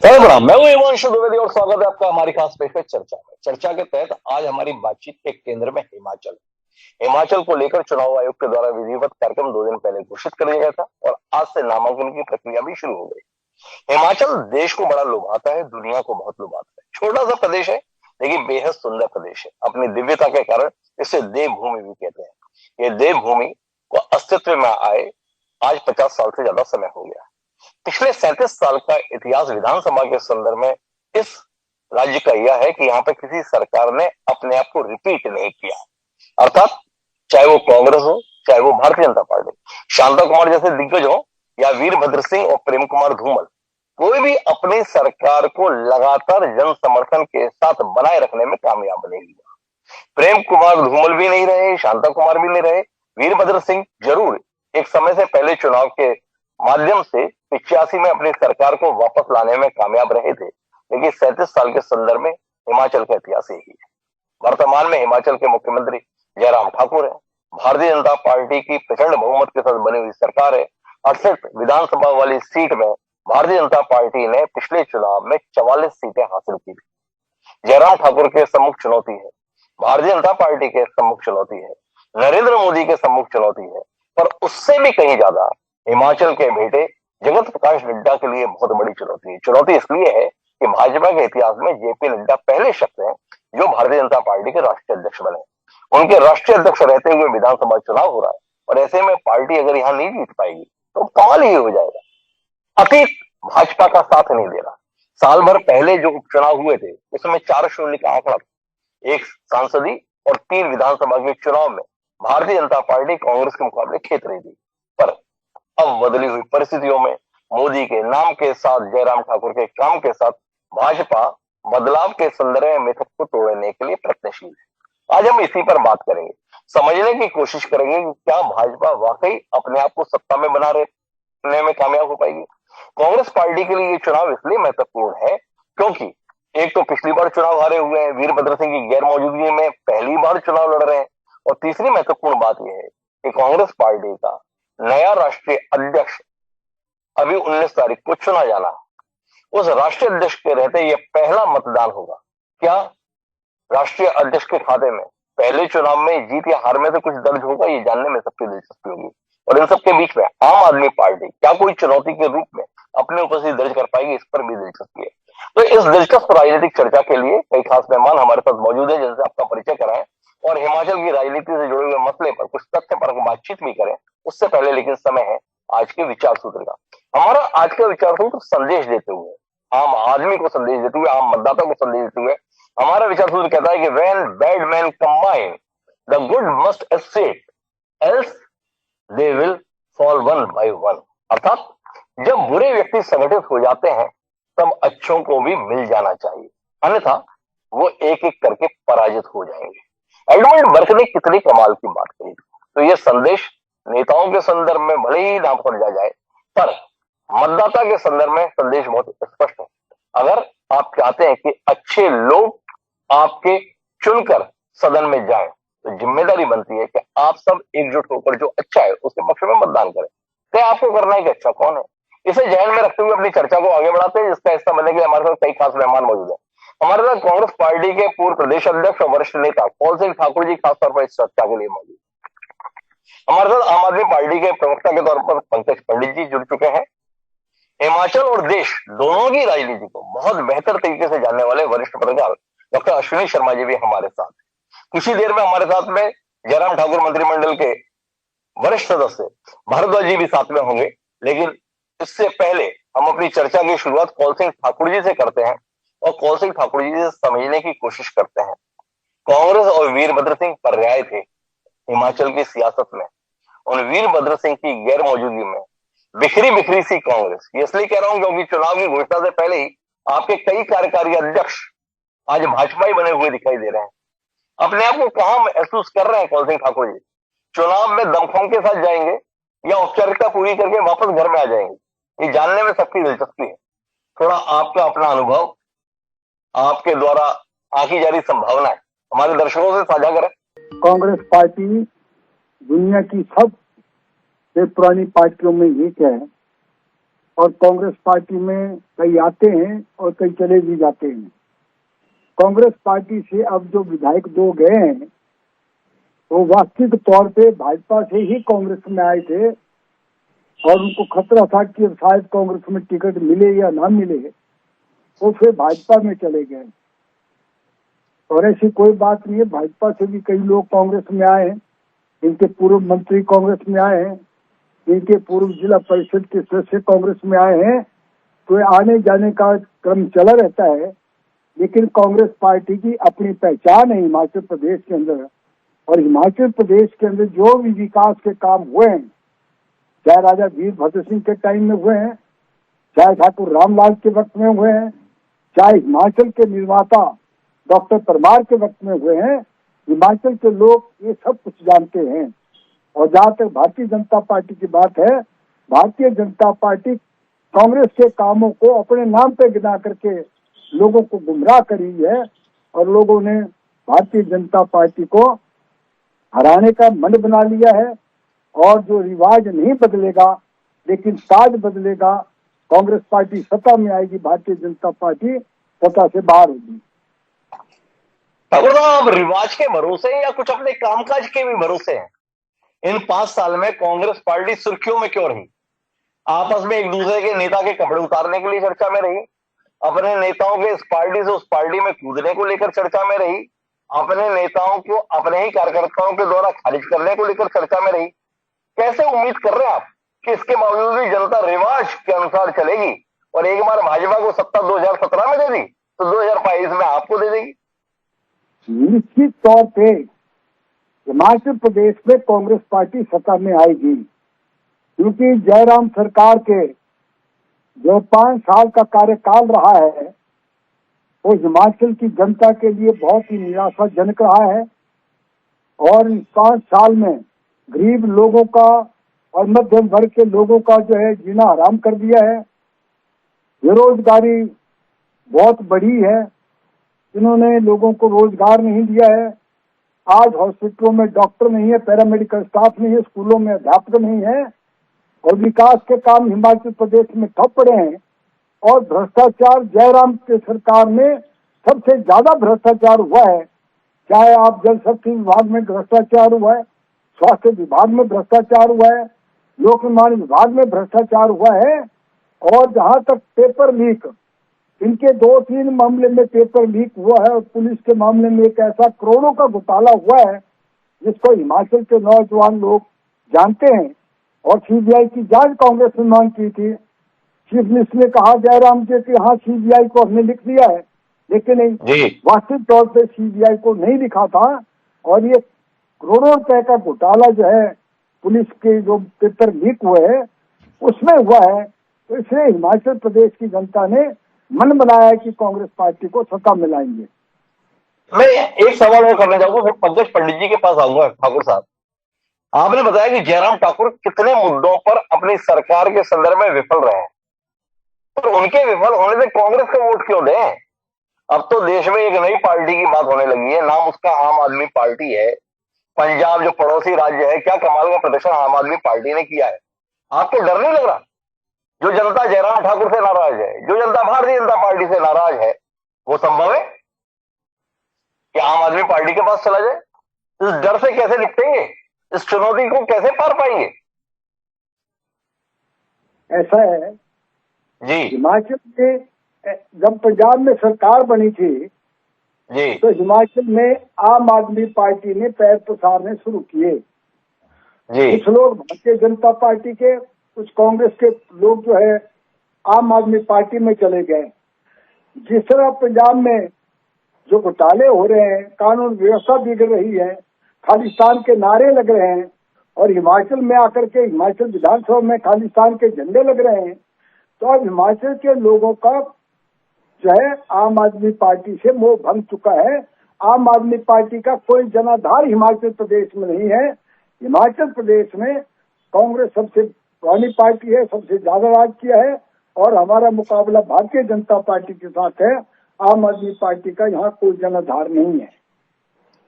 प्रणाम। मैं हूं हिमांशु द्विवेदी और स्वागत है आपका हमारी खास पेश पे चर्चा में। चर्चा के तहत आज हमारी बातचीत के केंद्र में हिमाचल को लेकर चुनाव आयोग के द्वारा विधिवत कार्यक्रम 2 दिन पहले घोषित कर दिया गया था और आज से नामांकन की प्रक्रिया भी शुरू हो गई। हिमाचल देश को बड़ा लुभाता है, दुनिया को बहुत लुभाता है। छोटा सा प्रदेश है लेकिन बेहद सुंदर प्रदेश है। अपनी दिव्यता के कारण इसे देवभूमि भी कहते हैं। ये देवभूमि को अस्तित्व में आए आज 50 साल से ज्यादा समय हो गया। पिछले 37 साल का इतिहास विधानसभा के संदर्भ में इस राज्य का यह है कि यहाँ पे किसी सरकार ने अपने आप को रिपीट नहीं किया। अर्थात चाहे वो कांग्रेस हो, चाहे वो भारतीय जनता पार्टी, शांता कुमार जैसे दिग्गज हो या वीरभद्र सिंह और प्रेम कुमार धूमल, कोई भी अपनी सरकार को लगातार जन समर्थन के साथ बनाए रखने में कामयाब नहीं हुआ। प्रेम कुमार धूमल भी नहीं रहे, शांता कुमार भी नहीं रहे, वीरभद्र सिंह जरूर एक समय से पहले चुनाव के माध्यम से 85 में अपनी सरकार को वापस लाने में कामयाब रहे थे, लेकिन 37 साल के संदर्भ में हिमाचल का इतिहास यही है। वर्तमान में हिमाचल के मुख्यमंत्री जयराम ठाकुर है। भारतीय जनता पार्टी की प्रचंड बहुमत के साथ बनी हुई सरकार है। 68 विधानसभा वाली सीट में भारतीय जनता पार्टी ने पिछले चुनाव में 44 सीटें हासिल की थी। जयराम ठाकुर के सम्मुख चुनौती है, भारतीय जनता पार्टी के सम्मुख चुनौती है, नरेंद्र मोदी के सम्मुख चुनौती है, पर उससे भी कहीं ज्यादा हिमाचल के बेटे जगत प्रकाश नड्डा के लिए बहुत बड़ी चुनौती है। चुनौती इसलिए है कि भाजपा के इतिहास में जेपी नड्डा पहले शख्स हैं जो भारतीय जनता पार्टी के राष्ट्रीय अध्यक्ष बने। उनके राष्ट्रीय अध्यक्ष रहते हुए विधानसभा चुनाव हो रहा है और ऐसे में पार्टी अगर यहाँ नहीं जीत पाएगी तो कमाल ही हो जाएगा। अतीत भाजपा का साथ नहीं दे रहा। साल भर पहले जो उपचुनाव हुए थे उसमें 4-0 का आंकड़ा, एक सांसदी और 3 विधानसभा के चुनाव में भारतीय जनता पार्टी कांग्रेस के मुकाबले खेत रही थी। पर अब बदली हुई परिस्थितियों में मोदी के नाम के साथ, जयराम ठाकुर के काम के साथ भाजपा बदलाव के संदर्भ में मिथक को तोड़ने के लिए प्रयत्नशील है। आज हम इसी पर बात करेंगे, समझने की कोशिश करेंगे कि क्या भाजपा वाकई अपने आप को सत्ता में बना रखने में कामयाब हो पाएगी। कांग्रेस पार्टी के लिए ये चुनाव इसलिए महत्वपूर्ण है क्योंकि एक तो पिछली बार चुनाव हारे हुए हैं, वीरभद्र सिंह की गैर मौजूदगी में पहली बार चुनाव लड़ रहे हैं, और तीसरी महत्वपूर्ण बात यह है कि कांग्रेस पार्टी का नया राष्ट्रीय अध्यक्ष अभी 19 तारीख को चुना जाना है। उस राष्ट्रीय अध्यक्ष के रहते यह पहला मतदान होगा। क्या राष्ट्रीय अध्यक्ष के खाते में पहले चुनाव में जीत या हार में से कुछ दर्ज होगा, ये जानने में सबकी दिलचस्पी होगी। और इन सबके बीच में आम आदमी पार्टी क्या कोई चुनौती के रूप में अपनी उपस्थिति दर्ज कर पाएगी, इस पर भी दिलचस्पी है। तो इस दिलचस्प राजनीतिक चर्चा के लिए कई खास मेहमान हमारे साथ मौजूद है जिनसे आपका परिचय कराएं और हिमाचल की राजनीति से जुड़े हुए मसले पर कुछ तथ्य पर बातचीत भी करें। उससे पहले लेकिन समय है आज के विचार सूत्र का। हमारा आज का विचार सूत्र संदेश देते हुए, आम आदमी को संदेश देते हुए, आम मतदाता को संदेश देते हुए हमारा विचार सूत्र कहता है कि when bad man combine the good must asset else they will fall one by one. अर्थात जब बुरे व्यक्ति संगठित हो जाते हैं तब अच्छों को भी मिल जाना चाहिए, अन्यथा वो एक एक करके पराजित हो जाएंगे। एडमंड बर्क ने कितनी कमाल की बात कही। तो ये संदेश नेताओं के संदर्भ में भले ही ना समझा जाए, पर मतदाता के संदर्भ में संदेश बहुत स्पष्ट है। अगर आप चाहते हैं कि अच्छे लोग आपके चुनकर सदन में जाएं, तो जिम्मेदारी बनती है कि आप सब एकजुट होकर जो अच्छा है उसके पक्ष में मतदान करें। तो आपको करना है कि अच्छा कौन है, इसे ध्यान में रखते हुए अपनी चर्चा को आगे बढ़ाते हैं, जिसका हिस्सा बनने के लिए हमारे साथ कई खास मेहमान मौजूद है। हमारे साथ कांग्रेस पार्टी के पूर्व प्रदेश अध्यक्ष और वरिष्ठ नेता कौल सिंह ठाकुर जी खासतौर पर इस चर्चा के लिए मौजूद। हमारे साथ आम आदमी पार्टी के प्रवक्ता के तौर पर पंकज पंडित जी जुड़ चुके हैं। हिमाचल और देश दोनों की राजनीति को बहुत बेहतर तरीके से जानने वाले वरिष्ठ पत्रकार डॉक्टर अश्विनी शर्मा जी भी हमारे साथ। कुछ ही देर में हमारे साथ में जयराम ठाकुर मंत्रिमंडल के वरिष्ठ सदस्य भारद्वाज जी भी साथ में होंगे, लेकिन इससे पहले हम अपनी चर्चा की शुरुआत कौल सिंह ठाकुर जी से करते हैं और कौल सिंह ठाकुर जी से समझने की कोशिश करते हैं। कांग्रेस और वीरभद्र सिंह पर्याय थे हिमाचल की सियासत में। उन वीरभद्र सिंह की गैर मौजूदगी में बिखरी बिखरी सी कांग्रेस, ये इसलिए कह रहा हूं क्योंकि चुनाव की घोषणा से पहले ही आपके कई कार्यकारी अध्यक्ष आज भाजपा ही बने हुए दिखाई दे रहे हैं। अपने आप को कहां महसूस कर रहे हैं कौल सिंह ठाकुर जी? चुनाव में दमखम के साथ जाएंगे या औपचारिकता पूरी करके वापस घर में आ जाएंगे, ये जानने में सबकी दिलचस्पी है। थोड़ा आपका अपना अनुभव, आपके द्वारा आंकी जा रही संभावनाएं हमारे दर्शकों से साझा करें। कांग्रेस पार्टी दुनिया की सबसे पुरानी पार्टियों में एक है और कांग्रेस पार्टी में कई आते हैं और कई चले भी जाते हैं। कांग्रेस पार्टी से अब जो विधायक दो गए हैं वो वास्तविक तौर पे भाजपा से ही कांग्रेस में आए थे और उनको खतरा था कि अब शायद कांग्रेस में टिकट मिले या ना मिले, वो फिर भाजपा में चले गए। और ऐसी कोई बात नहीं है, भाजपा से भी कई लोग कांग्रेस में आए हैं, इनके पूर्व मंत्री कांग्रेस में आए हैं, इनके पूर्व जिला परिषद के सदस्य कांग्रेस में आए हैं। तो आने जाने का क्रम चला रहता है, लेकिन कांग्रेस पार्टी की अपनी पहचान है हिमाचल प्रदेश के अंदर। और हिमाचल प्रदेश के अंदर जो भी विकास के काम हुए हैं, चाहे राजा वीरभद्र सिंह के टाइम में हुए हैं, चाहे ठाकुर रामलाल के वक्त में हुए हैं, चाहे हिमाचल के निर्माता डॉक्टर परमार के वक्त में हुए हैं, हिमाचल के लोग ये सब कुछ जानते हैं। और जहाँ तक भारतीय जनता पार्टी की बात है, भारतीय जनता पार्टी कांग्रेस के कामों को अपने नाम पे गिना करके लोगों को गुमराह करी है और लोगों ने भारतीय जनता पार्टी को हराने का मन बना लिया है। और जो रिवाज नहीं बदलेगा लेकिन साज बदलेगा, कांग्रेस पार्टी सत्ता में आएगी, भारतीय जनता पार्टी सत्ता से बाहर होगी। ठाकुर साहब, रिवाज के भरोसे या कुछ अपने कामकाज के भी भरोसे हैं? इन 5 साल में कांग्रेस पार्टी सुर्खियों में क्यों रही? आपस में एक दूसरे के नेता के कपड़े उतारने के लिए चर्चा में रही, अपने नेताओं के इस पार्टी से उस पार्टी में कूदने को लेकर चर्चा में रही, अपने नेताओं को अपने ही कार्यकर्ताओं के द्वारा खारिज करने को लेकर चर्चा में रही। कैसे उम्मीद कर रहे हैं आप कि इसके बावजूद भी जनता रिवाज के अनुसार चलेगी और एक बार भाजपा को सत्ता 2017 में दे दी तो 2022 में आपको दे देगी? निश्चित तौर पे हिमाचल प्रदेश में कांग्रेस पार्टी सत्ता में आएगी, क्योंकि जयराम सरकार के जो 5 साल का कार्यकाल रहा है वो हिमाचल की जनता के लिए बहुत ही निराशाजनक रहा है। और इस 5 साल में गरीब लोगों का और मध्यम वर्ग के लोगों का जो है जीना हराम कर दिया है। बेरोजगारी बहुत बढ़ी है, इन्होंने लोगों को रोजगार नहीं दिया है। आज हॉस्पिटलों में डॉक्टर नहीं है, पैरामेडिकल स्टाफ नहीं है, स्कूलों में अध्यापक नहीं है और विकास के काम हिमाचल प्रदेश में ठप पड़े हैं। और भ्रष्टाचार जयराम के सरकार में सबसे ज्यादा भ्रष्टाचार हुआ है, चाहे आप जल शक्ति विभाग में भ्रष्टाचार हुआ है, स्वास्थ्य विभाग में भ्रष्टाचार हुआ है, लोक निर्माण विभाग में भ्रष्टाचार हुआ है। और जहां तक पेपर लीक, इनके 2-3 मामले में पेपर लीक हुआ है और पुलिस के मामले में एक ऐसा करोड़ों का घोटाला हुआ है जिसको हिमाचल के नौजवान लोग जानते हैं। और सीबीआई की जांच कांग्रेस ने मांग की थी, चीफ मिनिस्टर ने कहा जयराम जी कि हाँ सीबीआई को हमने लिख दिया है, लेकिन वास्तविक तौर पे सीबीआई को नहीं लिखा था। और ये करोड़ों रुपए का घोटाला जो है पुलिस के जो पेपर लीक हुए हैं उसमें हुआ है। तो इसलिए हिमाचल प्रदेश की जनता ने मन बनाया है कि कांग्रेस पार्टी को सत्ता में लाएंगे। मैं एक सवाल और करना चाहूंगा, फिर पंकज पंडित जी के पास आऊंगा। ठाकुर साहब, आपने बताया कि जयराम ठाकुर कितने मुद्दों पर अपनी सरकार के संदर्भ में विफल रहे हैं, तो उनके विफल होने से कांग्रेस को वोट क्यों दें? अब तो देश में एक नई पार्टी की बात होने लगी है, नाम उसका आम आदमी पार्टी है। पंजाब जो पड़ोसी राज्य है, क्या कमाल का प्रदर्शन आम आदमी पार्टी ने किया है। आपको डर नहीं लग रहा? जो जनता जयराम ठाकुर से नाराज है, जो जनता भारतीय जनता पार्टी से नाराज है, वो संभव है कि आम आदमी पार्टी के पास चला जाए? इस डर से कैसे निपटेंगे? इस चुनौती को कैसे पार पाएंगे? ऐसा है जी, हिमाचल के जब पंजाब में सरकार बनी थी जी, तो हिमाचल में आम आदमी पार्टी ने पैर पसारने शुरू किए। जी, कुछ लोग भारतीय जनता पार्टी के, कुछ कांग्रेस के लोग जो है आम आदमी पार्टी में चले गए। जिस तरह पंजाब में जो घोटाले हो रहे हैं, कानून व्यवस्था बिगड़ रही है, खालिस्तान के नारे लग रहे हैं और हिमाचल में आकर के हिमाचल विधानसभा में खालिस्तान के झंडे लग रहे हैं, तो अब हिमाचल के लोगों का जो है आम आदमी पार्टी से मोह भंग चुका है। आम आदमी पार्टी का कोई जनाधार हिमाचल प्रदेश में नहीं है। हिमाचल प्रदेश में कांग्रेस सबसे पुरानी पार्टी है, सबसे ज्यादा राज किया है और हमारा मुकाबला भारतीय जनता पार्टी के साथ है। आम आदमी पार्टी का यहाँ कोई जनाधार नहीं है।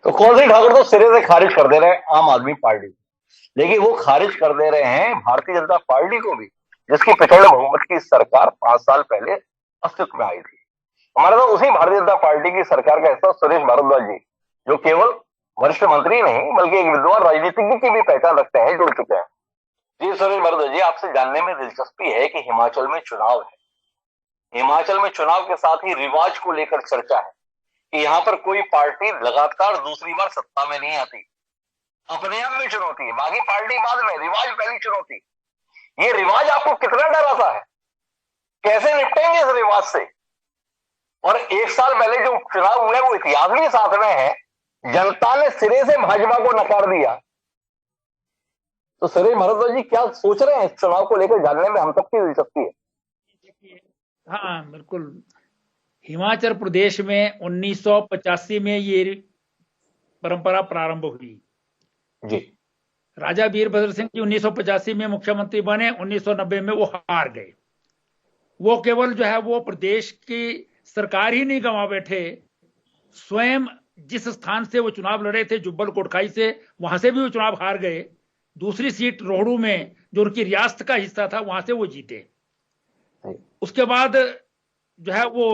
तो कौन सी ठाकुर तो सिरे से खारिज कर दे रहे हैं आम आदमी पार्टी, लेकिन वो खारिज कर दे रहे हैं भारतीय जनता पार्टी को भी। जिसकी प्रचंड बहुमत की सरकार 5 साल पहले अस्तित्व में आई थी। हमारे साथ उसी भारतीय जनता पार्टी की सरकार का हिस्सा सुरेश भारद्वाज जी, जो केवल वरिष्ठ मंत्री नहीं बल्कि एक विद्वान राजनीतिज्ञ की भी पहचान रखते हैं, जुड़ चुके हैं। जी सुरेश भारद्वाज जी, आपसे जानने में दिलचस्पी है कि हिमाचल में चुनाव है। हिमाचल में चुनाव के साथ ही रिवाज को लेकर चर्चा है कि यहाँ पर कोई पार्टी लगातार दूसरी बार सत्ता में नहीं आती। अपने आप में चुनौती है, बाकी पार्टी बाद में, रिवाज पहली चुनौती। ये रिवाज आपको कितना डराता है? कैसे निपटेंगे इस रिवाज से? और 1 साल पहले जो चुनाव हुए वो इतिहास भी साथ में है, जनता ने सिरे से भाजपा को नकार दिया। तो सुरेश भारद्वाज जी क्या सोच रहे हैं इस चुनाव को लेकर, जानने में हम सबकी दिलचस्पी है। हाँ बिल्कुल। हिमाचल प्रदेश में 1985 में ये परंपरा प्रारंभ हुई जी। राजा वीरभद्र सिंह जी 1985 में मुख्यमंत्री बने, 1990 में वो हार गए। वो केवल जो है वो प्रदेश की सरकार ही नहीं गंवा बैठे, स्वयं जिस स्थान से वो चुनाव लड़े थे जुब्बल कोटखाई से, वहां से भी वो चुनाव हार गए। दूसरी सीट रोहड़ू में जो उनकी रियासत का हिस्सा था वहां से वो जीते। उसके बाद जो है वो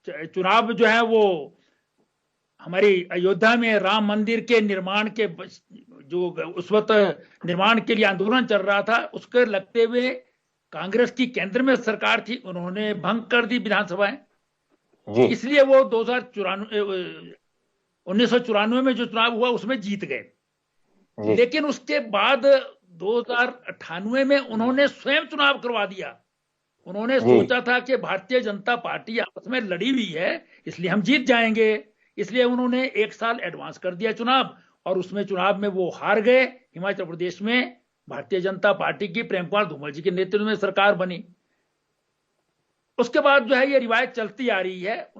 चुनाव जो है वो हमारी अयोध्या में राम मंदिर के निर्माण के जो उस वक्त निर्माण के लिए आंदोलन चल रहा था, उसके लगते हुए कांग्रेस की केंद्र में सरकार थी, उन्होंने भंग कर दी विधानसभाएं। इसलिए वो 1994 में जो चुनाव हुआ उसमें जीत गए। लेकिन उसके बाद 2098 में उन्होंने स्वयं चुनाव करवा दिया। उन्होंने सोचा था कि भारतीय जनता पार्टी आपस में लड़ी हुई है इसलिए हम जीत जाएंगे, इसलिए उन्होंने 1 साल एडवांस कर दिया चुनाव, और उसमें चुनाव में वो हार गए। हिमाचल प्रदेश में भारतीय जनता पार्टी की प्रेम कुमार धूमल जी के नेतृत्व में सरकार बनी। उसके बाद जो है ये रिवायत चलती आ रही है।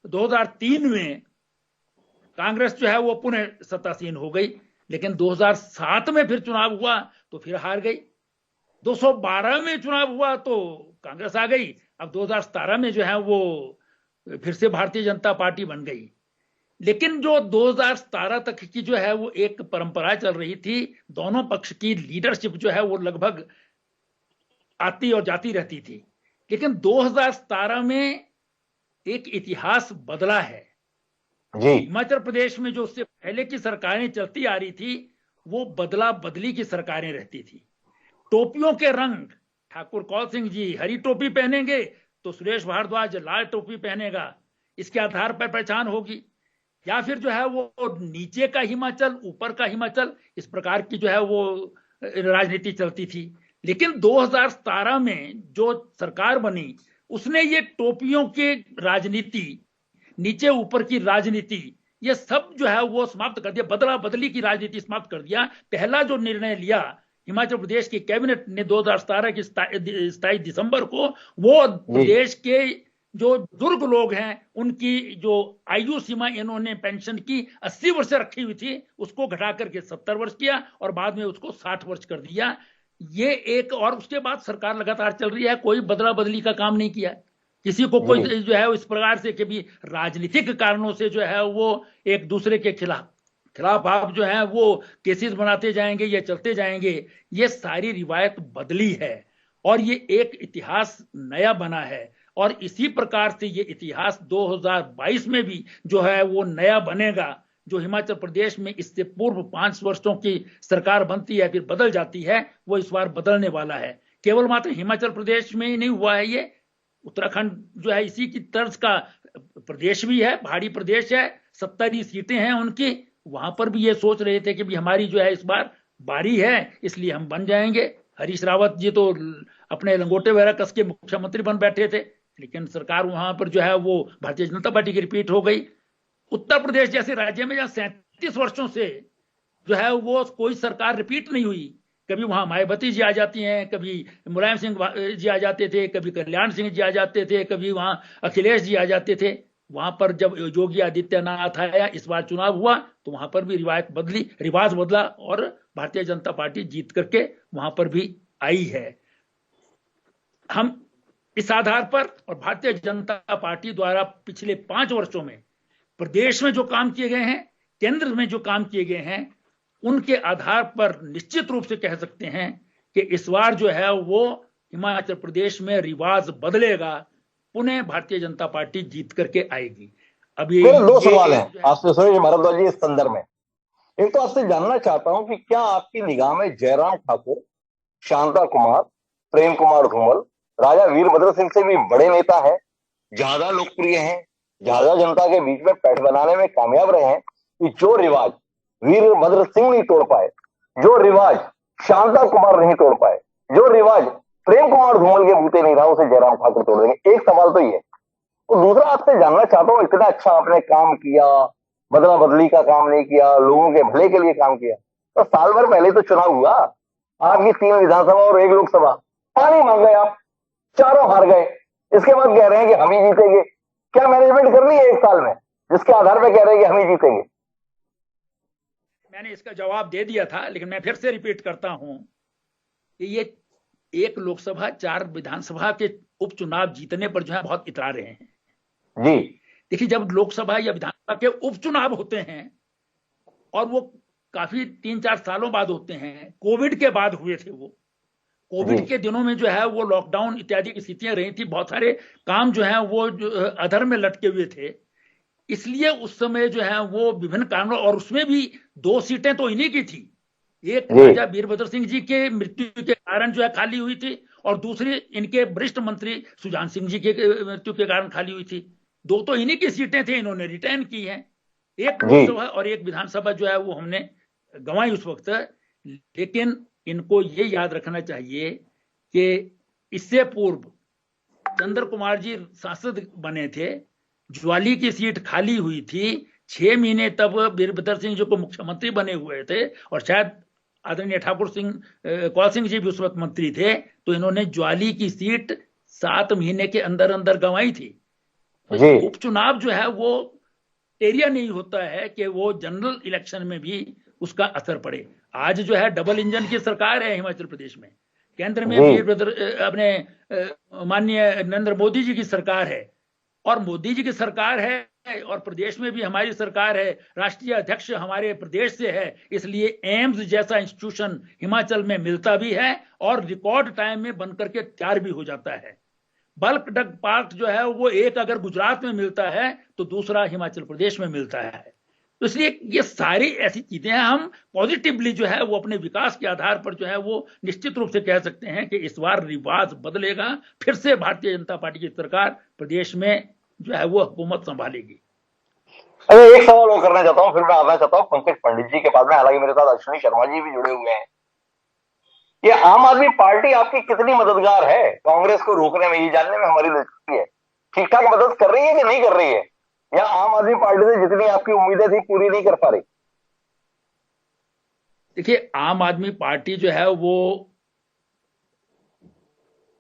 2003 में कांग्रेस जो है वो पुनः सत्तासीन हो गई, लेकिन 2007 में फिर चुनाव हुआ तो फिर हार गई। 212 में चुनाव हुआ तो कांग्रेस आ गई। अब 2017 में जो है वो फिर से भारतीय जनता पार्टी बन गई। लेकिन जो 2017 तक की जो है वो एक परंपरा चल रही थी, दोनों पक्ष की लीडरशिप जो है वो लगभग आती और जाती रहती थी। लेकिन 2017 में एक इतिहास बदला है। हिमाचल प्रदेश में जो उससे पहले की सरकारें चलती आ रही थी वो बदला बदली की सरकारें रहती थी। टोपियों के रंग, ठाकुर कौल सिंह जी हरी टोपी पहनेंगे तो सुरेश भारद्वाज लाल टोपी पहनेगा, इसके आधार पर पहचान होगी। या फिर जो है वो नीचे का हिमाचल ऊपर का हिमाचल, इस प्रकार की जो है वो राजनीति चलती थी। लेकिन 2017 में जो सरकार बनी उसने ये टोपियों की राजनीति, नीचे ऊपर की राजनीति, ये सब जो है वो समाप्त कर दिया, बदला बदली की राजनीति समाप्त कर दिया। पहला जो निर्णय लिया हिमाचल प्रदेश की कैबिनेट ने 2017 की 27 दिसंबर को, वो प्रदेश के जो बुजुर्ग लोग हैं उनकी जो आयु सीमा इन्होंने पेंशन की 80 वर्ष से रखी हुई थी उसको घटा करके 70 वर्ष किया और बाद में उसको 60 वर्ष कर दिया। ये एक, और उसके बाद सरकार लगातार चल रही है, कोई बदला बदली का काम नहीं किया। किसी को कोई जो है इस प्रकार से कि भी राजनीतिक कारणों से जो है वो एक दूसरे के खिलाफ आप जो है वो केसेस बनाते जाएंगे, ये चलते जाएंगे, ये सारी रिवायत बदली है और ये एक इतिहास नया बना है। और इसी प्रकार से ये इतिहास 2022 में भी जो है वो नया बनेगा। जो हिमाचल प्रदेश में इससे पूर्व 5 वर्षों की सरकार बनती है फिर बदल जाती है, वो इस बार बदलने वाला है। केवल मात्र हिमाचल प्रदेश में ही नहीं हुआ है, ये उत्तराखंड जो है इसी की तर्ज का प्रदेश भी है, पहाड़ी प्रदेश है, 70 सीटें हैं उनकी, वहां पर भी ये सोच रहे थे कि भी हमारी जो है इस बार बारी है इसलिए हम बन जाएंगे। हरीश रावत जी तो अपने लंगोटे वगैरह कस के मुख्यमंत्री बन बैठे थे, लेकिन सरकार वहां पर जो है वो भारतीय जनता पार्टी की रिपीट हो गई। उत्तर प्रदेश जैसे राज्य में जहां 37 वर्षों से जो है वो कोई सरकार रिपीट नहीं हुई, कभी वहां मायावती जी आ जाती हैं, कभी मुलायम सिंह जी आ जाते थे, कभी कल्याण सिंह जी आ जाते थे, कभी वहां अखिलेश जी आ जाते थे। वहां पर जब योगी आदित्यनाथ आया, इस बार चुनाव हुआ तो वहां पर भी रिवाज बदला और भारतीय जनता पार्टी जीत करके वहां पर भी आई है। हम इस आधार पर और भारतीय जनता पार्टी द्वारा पिछले 5 वर्षों में प्रदेश में जो काम किए गए हैं, केंद्र में जो काम किए गए हैं, उनके आधार पर निश्चित रूप से कह सकते हैं कि इस बार जो है वो हिमाचल प्रदेश में रिवाज बदलेगा, पुनः भारतीय जनता पार्टी जीत करके आएगी। अब ये मेरे दो सवाल हैं आपसे सुरेश भारद्वाज जी इस संदर्भ में। एक तो आपसे जानना चाहता हूं कि क्या आपकी निगाह में जयराम ठाकुर, शांता कुमार, प्रेम कुमार धूमल, राजा वीरभद्र सिंह से भी बड़े नेता हैं, ज्यादा लोकप्रिय हैं, ज्यादा जनता के बीच में पैठ बनाने में कामयाब रहे हैं कि जो रिवाज वीरभद्र सिंह नहीं तोड़ पाए, जो रिवाज शांता कुमार नहीं तोड़ पाए, जो रिवाज प्रेम कुमार धूमल के बूते नहीं रहा, उसे जयराम ठाकुर तोड़ देंगे? एक सवाल तो ये। तो दूसरा आपसे जानना चाहता हूं, इतना अच्छा आपने काम किया, बदला बदली का काम नहीं किया, लोगों के भले के लिए काम किया, तो साल भर पहले तो चुनाव हुआ, आपकी 3 विधानसभा और 1 लोकसभा, पानी मांग गए आप, चारों हार गए, इसके बाद कह रहे हैं कि हम ही जीतेंगे। क्या मैनेजमेंट कर ली है 1 साल में जिसके आधार पर कह रहे हैं कि हम ही जीतेंगे? मैंने इसका जवाब दे दिया था, लेकिन मैं फिर से रिपीट करता हूं कि ये 1 लोकसभा 4 विधानसभा के उपचुनाव जीतने पर जो है बहुत इतरा रहे हैं जी। देखिए, जब लोकसभा या विधानसभा के उपचुनाव होते हैं और वो काफी 3-4 सालों बाद होते हैं, कोविड के बाद हुए थे, वो कोविड के दिनों में जो है वो लॉकडाउन इत्यादि की स्थितियां रही थी, बहुत सारे काम जो है वो अधर में लटके हुए थे, इसलिए उस समय जो है वो विभिन्न कारणों, और उसमें भी 2 सीटें तो इन्हीं की थी, एक राजा वीरभद्र सिंह जी के मृत्यु के कारण जो है खाली हुई थी, और दूसरी इनके वरिष्ठ मंत्री सुजान सिंह जी के मृत्यु के कारण खाली हुई थी। 2 तो इन्हीं की सीटें थी, इन्होंने रिटर्न की हैं। 1 लोकसभा और 1 विधानसभा जो है वो हमने गंवाई उस वक्त। लेकिन इनको ये याद रखना चाहिए कि इससे पूर्व चंद्र कुमार जी सांसद बने थे, ज्वाली की सीट खाली हुई थी, 6 महीने तब वीरभद्र सिंह जी को मुख्यमंत्री बने हुए थे, और शायद आदरणीय ठाकुर सिंह कौल सिंह जी भी उस वक्त मंत्री थे, तो इन्होंने ज्वाली की सीट 7 महीने के अंदर अंदर गंवाई थी। तो उपचुनाव जो है वो एरिया नहीं होता है कि वो जनरल इलेक्शन में भी उसका असर पड़े। आज जो है डबल इंजन की सरकार है हिमाचल प्रदेश में, केंद्र में वीरभद्र अपने माननीय नरेंद्र मोदी जी की सरकार है, और मोदी जी की सरकार है, और प्रदेश में भी हमारी सरकार है, राष्ट्रीय अध्यक्ष हमारे प्रदेश से है, इसलिए एम्स जैसा इंस्टीट्यूशन हिमाचल में मिलता भी है और रिकॉर्ड टाइम में बनकर के तैयार भी हो जाता है। बल्क ड्रग पार्क जो है वो एक अगर गुजरात में मिलता है तो दूसरा हिमाचल प्रदेश में मिलता है। तो इसलिए ये सारी ऐसी चीजें हैं, हम पॉजिटिवली जो है वो अपने विकास के आधार पर जो है वो निश्चित रूप से कह सकते हैं कि इस बार रिवाज बदलेगा, फिर से भारतीय जनता पार्टी की सरकार प्रदेश में जो है वो हुकूमत संभालेगी। अरे एक सवाल और करना चाहता हूँ, फिर मैं आना चाहता हूँ पंकज पंडित जी के पास में। हालांकि मेरे साथ अश्विनी शर्मा जी भी जुड़े हुए हैं। ये आम आदमी पार्टी आपकी कितनी मददगार है कांग्रेस को रोकने में, ये जानने में हमारी दिलचस्पी है। ठीक ठाक मदद कर रही है कि नहीं कर रही है, या आम आदमी पार्टी से जितनी आपकी उम्मीदें थी पूरी नहीं कर पा रही? देखिए, आम आदमी पार्टी जो है वो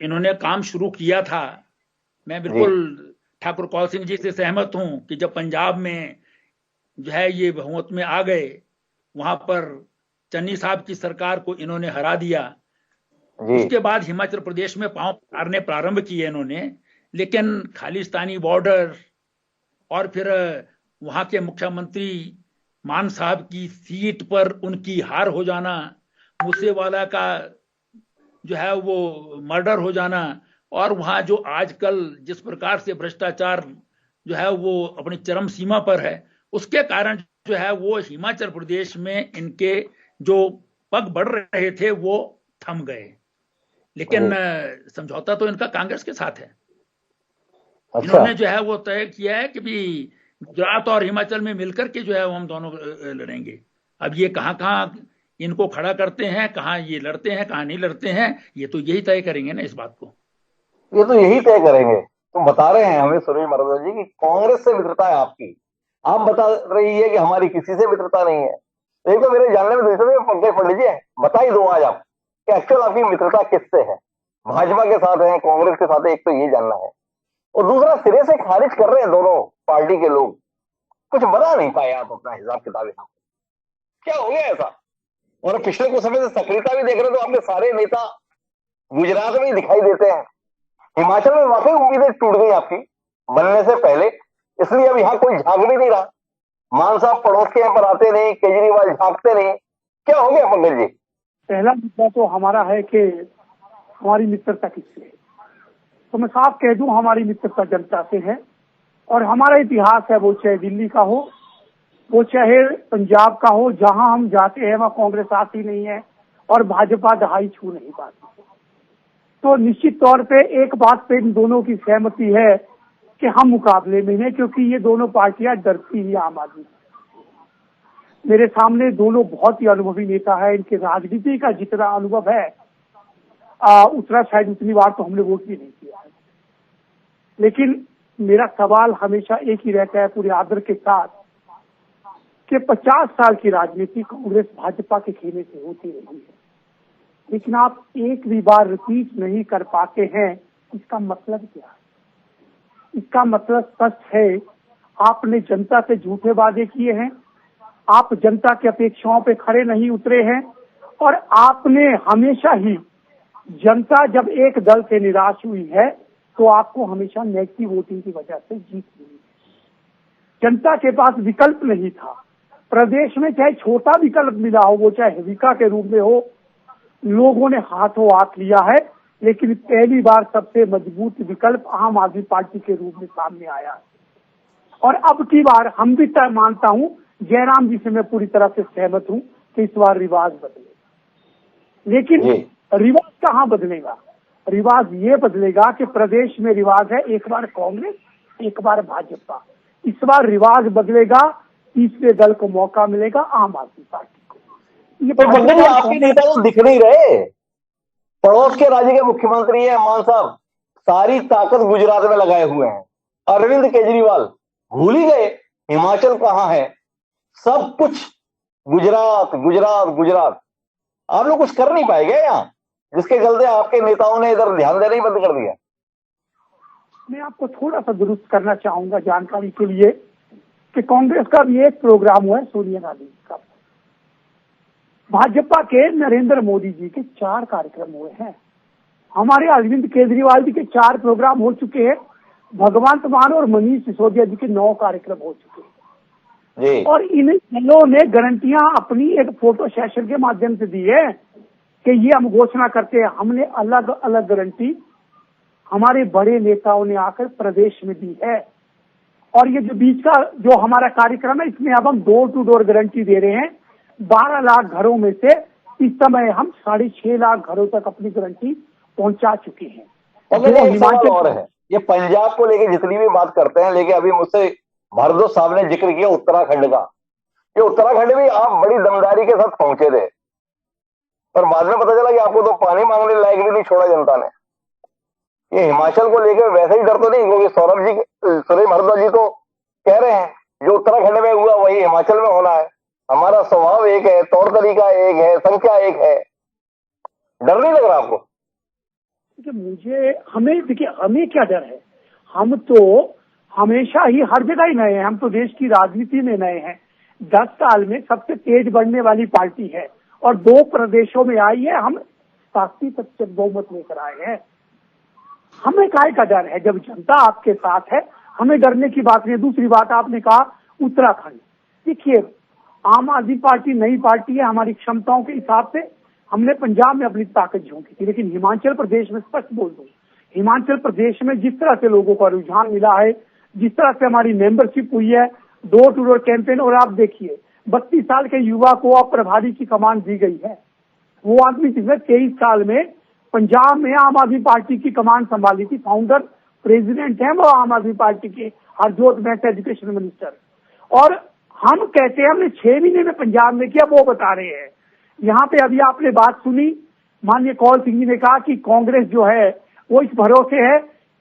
इन्होंने काम शुरू किया था, मैं बिल्कुल ठाकुर कौल सिंह जी से सहमत हूं कि जब पंजाब में जो है ये बहुमत में आ गए, वहां पर चन्नी साहब की सरकार को इन्होंने हरा दिया, उसके बाद हिमाचल प्रदेश में पांव पसारने प्रारंभ किए इन्होंने। लेकिन खालिस्तानी बॉर्डर और फिर वहां के मुख्यमंत्री मान साहब की सीट पर उनकी हार हो जाना, मूसेवाला का जो है वो मर्डर हो जाना, और वहां जो आजकल जिस प्रकार से भ्रष्टाचार जो है वो अपनी चरम सीमा पर है, उसके कारण जो है वो हिमाचल प्रदेश में इनके जो पग बढ़ रहे थे वो थम गए। लेकिन समझौता तो इनका कांग्रेस के साथ है। अच्छा। इन्होंने जो है वो तय किया है कि भी गुजरात और हिमाचल में मिलकर के जो है वो हम दोनों लड़ेंगे। अब ये कहां इनको खड़ा करते हैं, कहां ये लड़ते हैं, कहां नहीं लड़ते हैं, ये तो यही तय करेंगे ना इस बात को। ये तो यही तय करेंगे। तो बता रहे हैं हमें सुरेश भारद्वाज जी कि कांग्रेस से मित्रता है आपकी, आप बता रही है कि हमारी किसी से मित्रता नहीं है। एक तो मेरे जानने में दूसरे पंकज पंडित जी बता ही दो आज आप कि एक्चुअल आपकी मित्रता किससे है, भाजपा के साथ है, कांग्रेस के साथ है? एक तो ये जानना है, और दूसरा सिरे से खारिज कर रहे हैं दोनों पार्टी के लोग, कुछ बता नहीं पाए आप अपना हिसाब किताब, क्या हो गया ऐसा? और पिछले कुछ समय से सक्रियता भी देख रहे तो आपके सारे नेता गुजरात में ही दिखाई देते हैं, हिमाचल में वाकई उम्मीदें टूट गई आपकी बनने से पहले, इसलिए अब यहां कोई झांक भी नहीं रहा। मान साहब पड़ोस के यहाँ पर आते नहीं, केजरीवाल झांकते नहीं, क्या हो गया पंकज जी? पहला मुद्दा तो हमारा है कि हमारी मित्रता किससे है? तो मैं साफ कह दूं, हमारी मित्रता जनता से है। और हमारा इतिहास है, वो चाहे दिल्ली का हो, वो चाहे पंजाब का हो, जहां हम जाते हैं वहां कांग्रेस आती नहीं है और भाजपा दहाई छू नहीं पाती। तो निश्चित तौर पे एक बात पे इन दोनों की सहमति है कि हम मुकाबले में हैं, क्योंकि ये दोनों पार्टियां डरती ही आम आदमी। मेरे सामने दोनों बहुत ही अनुभवी नेता है, इनके राजनीति का जितना अनुभव है उतना शायद उतनी बार तो हमने वोट भी नहीं किया है। लेकिन मेरा सवाल हमेशा एक ही रहता है, पूरे आदर के साथ, कि 50 साल की राजनीति कांग्रेस भाजपा के खेमे से होती रही है, लेकिन आप एक भी बार रिपीट नहीं कर पाते हैं। इसका मतलब क्या है? इसका मतलब स्पष्ट है, आपने जनता से झूठे वादे किए हैं, आप जनता की अपेक्षाओं पे खड़े नहीं उतरे हैं, और आपने हमेशा ही जनता जब एक दल से निराश हुई है तो आपको हमेशा नेगेटिव वोटिंग की वजह से जीत मिली। जनता के पास विकल्प नहीं था। प्रदेश में चाहे छोटा विकल्प मिला हो, वो चाहे हविका के रूप में हो, लोगों ने हाथों हाथ लिया है, लेकिन पहली बार सबसे मजबूत विकल्प आम आदमी पार्टी के रूप में सामने आया। और अब की बार हम भी तय मानता हूं, जयराम जी से मैं पूरी तरह से सहमत हूं कि इस बार रिवाज बदले। लेकिन रिवाज कहां बदलेगा? रिवाज ये बदलेगा कि प्रदेश में रिवाज है एक बार कांग्रेस, एक बार भाजपा। इस बार रिवाज बदलेगा, तीसरे दल को मौका मिलेगा, आम आदमी पार्टी को। ये आपके नेता तो दिख नहीं रहे। पड़ोस के राज्य के मुख्यमंत्री है मान साहब, सारी ताकत गुजरात में लगाए हुए हैं। अरविंद केजरीवाल भूल ही गए हिमाचल कहां है। सब कुछ गुजरात गुजरात गुजरात। आप लोग कुछ कर नहीं पाएंगे यहाँ, जिसके चलते आपके नेताओं ने इधर ध्यान देना ही बंद कर दिया। मैं आपको थोड़ा सा दुरुस्त करना चाहूंगा जानकारी के लिए कि कांग्रेस का भी एक प्रोग्राम हुआ है सोनिया गांधी का। भाजपा के नरेंद्र मोदी जी के 4 कार्यक्रम हुए हैं। हमारे अरविंद केजरीवाल जी के 4 प्रोग्राम हो चुके हैं। भगवंत मान और मनीष सिसोदिया जी के 9 कार्यक्रम हो चुके हैं। और इन दलों ने गारंटियां अपनी एक फोटो सेशन के माध्यम से दी है कि ये हम घोषणा करते हैं। हमने अलग अलग गारंटी हमारे बड़े नेताओं ने आकर प्रदेश में दी है। और ये जो बीच का जो हमारा कार्यक्रम है, इसमें अब हम डोर टू डोर गारंटी दे रहे हैं। 12 लाख घरों में से इस समय हम 6.5 लाख घरों तक अपनी गारंटी पहुंचा चुके हैं। हिमाचल और है, ये पंजाब को लेके जितनी भी बात करते हैं, लेकिन अभी मुझसे भारद्वाज साहब ने जिक्र किया उत्तराखंड का। ये उत्तराखंड भी आप बड़ी दमदारी के साथ पहुंचे थे, पर बाद में पता चला कि आपको तो पानी मांगने लायक भी नहीं छोड़ा जनता ने। ये हिमाचल को लेकर वैसे ही डर तो नहीं, क्योंकि सुरेश भारद्वाज जी तो कह रहे हैं जो उत्तराखंड में हुआ वही हिमाचल में होना है। हमारा स्वभाव एक है, तौर तरीका एक है, संख्या एक है। डर नहीं लग रहा आपको? देखिए हमें क्या डर है? हम तो हमेशा ही हर जगह ही नए हैं। हम तो देश की राजनीति में नए हैं। 10 साल में सबसे तेज बढ़ने वाली पार्टी है और 2 प्रदेशों में आई है। हम 80% बहुमत लेकर आए हैं। हमें काय का डर है जब जनता आपके साथ है? हमें डरने की बात नहीं। दूसरी बात, आपने कहा उत्तराखंड। देखिए, आम आदमी पार्टी नई पार्टी है। हमारी क्षमताओं के हिसाब से हमने पंजाब में अपनी ताकत झोंकी थी, लेकिन हिमाचल प्रदेश में स्पष्ट बोल दूं, हिमाचल प्रदेश में जिस तरह से लोगों का रुझान मिला है, जिस तरह से हमारी मेंबरशिप हुई है, डोर टू डोर कैंपेन, और आप देखिए 32 साल के युवा को अब प्रभारी की कमान दी गई है। वो आदमी जिसने 23 साल में पंजाब में आम आदमी पार्टी की कमान संभाली थी। फाउंडर प्रेसिडेंट है वो आम आदमी पार्टी के, हरजोत महता एजुकेशन मिनिस्टर। और हम कहते हैं हमने 6 महीने में पंजाब में किया, वो बता रहे हैं। यहाँ पे अभी आपने बात सुनी, माननीय कौल सिंह जी ने कहा कि कांग्रेस जो है वो इस भरोसे है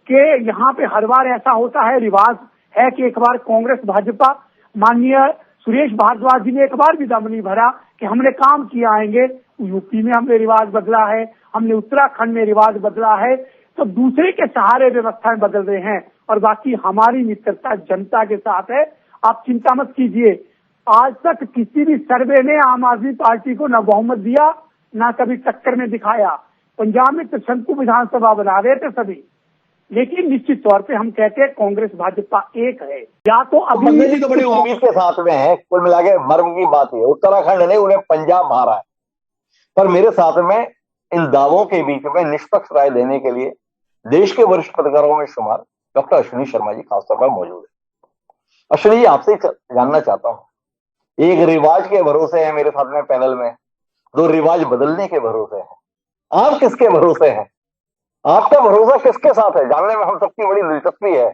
कि यहाँ पे हर बार ऐसा होता है, रिवाज है कि एक बार कांग्रेस भाजपा। माननीय सुरेश भारद्वाज जी ने एक बार भी दम नहीं भरा कि हमने काम किया आएंगे। यूपी में हमने रिवाज बदला है, हमने उत्तराखंड में रिवाज बदला है। तो दूसरे के सहारे व्यवस्थाएं बदल रहे हैं, और बाकी हमारी मित्रता जनता के साथ है। आप चिंता मत कीजिए। आज तक किसी भी सर्वे ने आम आदमी पार्टी को न बहुमत दिया, न कभी टक्कर में दिखाया। पंजाब में त्रिशंकु विधानसभा बना रहे थे सभी, लेकिन निश्चित तौर पे हम कहते हैं कांग्रेस भाजपा एक है। या तो अभी तो बड़ी उम्मीद के साथ में है। कुल मिला के मर्म की बात है, उत्तराखंड ने उन्हें पंजाब हारा है, पर मेरे साथ में इन दावों के बीच में निष्पक्ष राय देने के लिए देश के वरिष्ठ पत्रकारों में शुमार डॉक्टर अश्विनी शर्मा जी खासतौर पर मौजूद है। अश्विनी जी, आपसे जानना चाहता हूं, एक रिवाज के भरोसे है मेरे साथ में पैनल में, दो रिवाज बदलने के भरोसे हैं, आप किसके भरोसे हैं? आपका भरोसा किसके साथ है जानने में हम सबकी बड़ी दिलचस्पी है।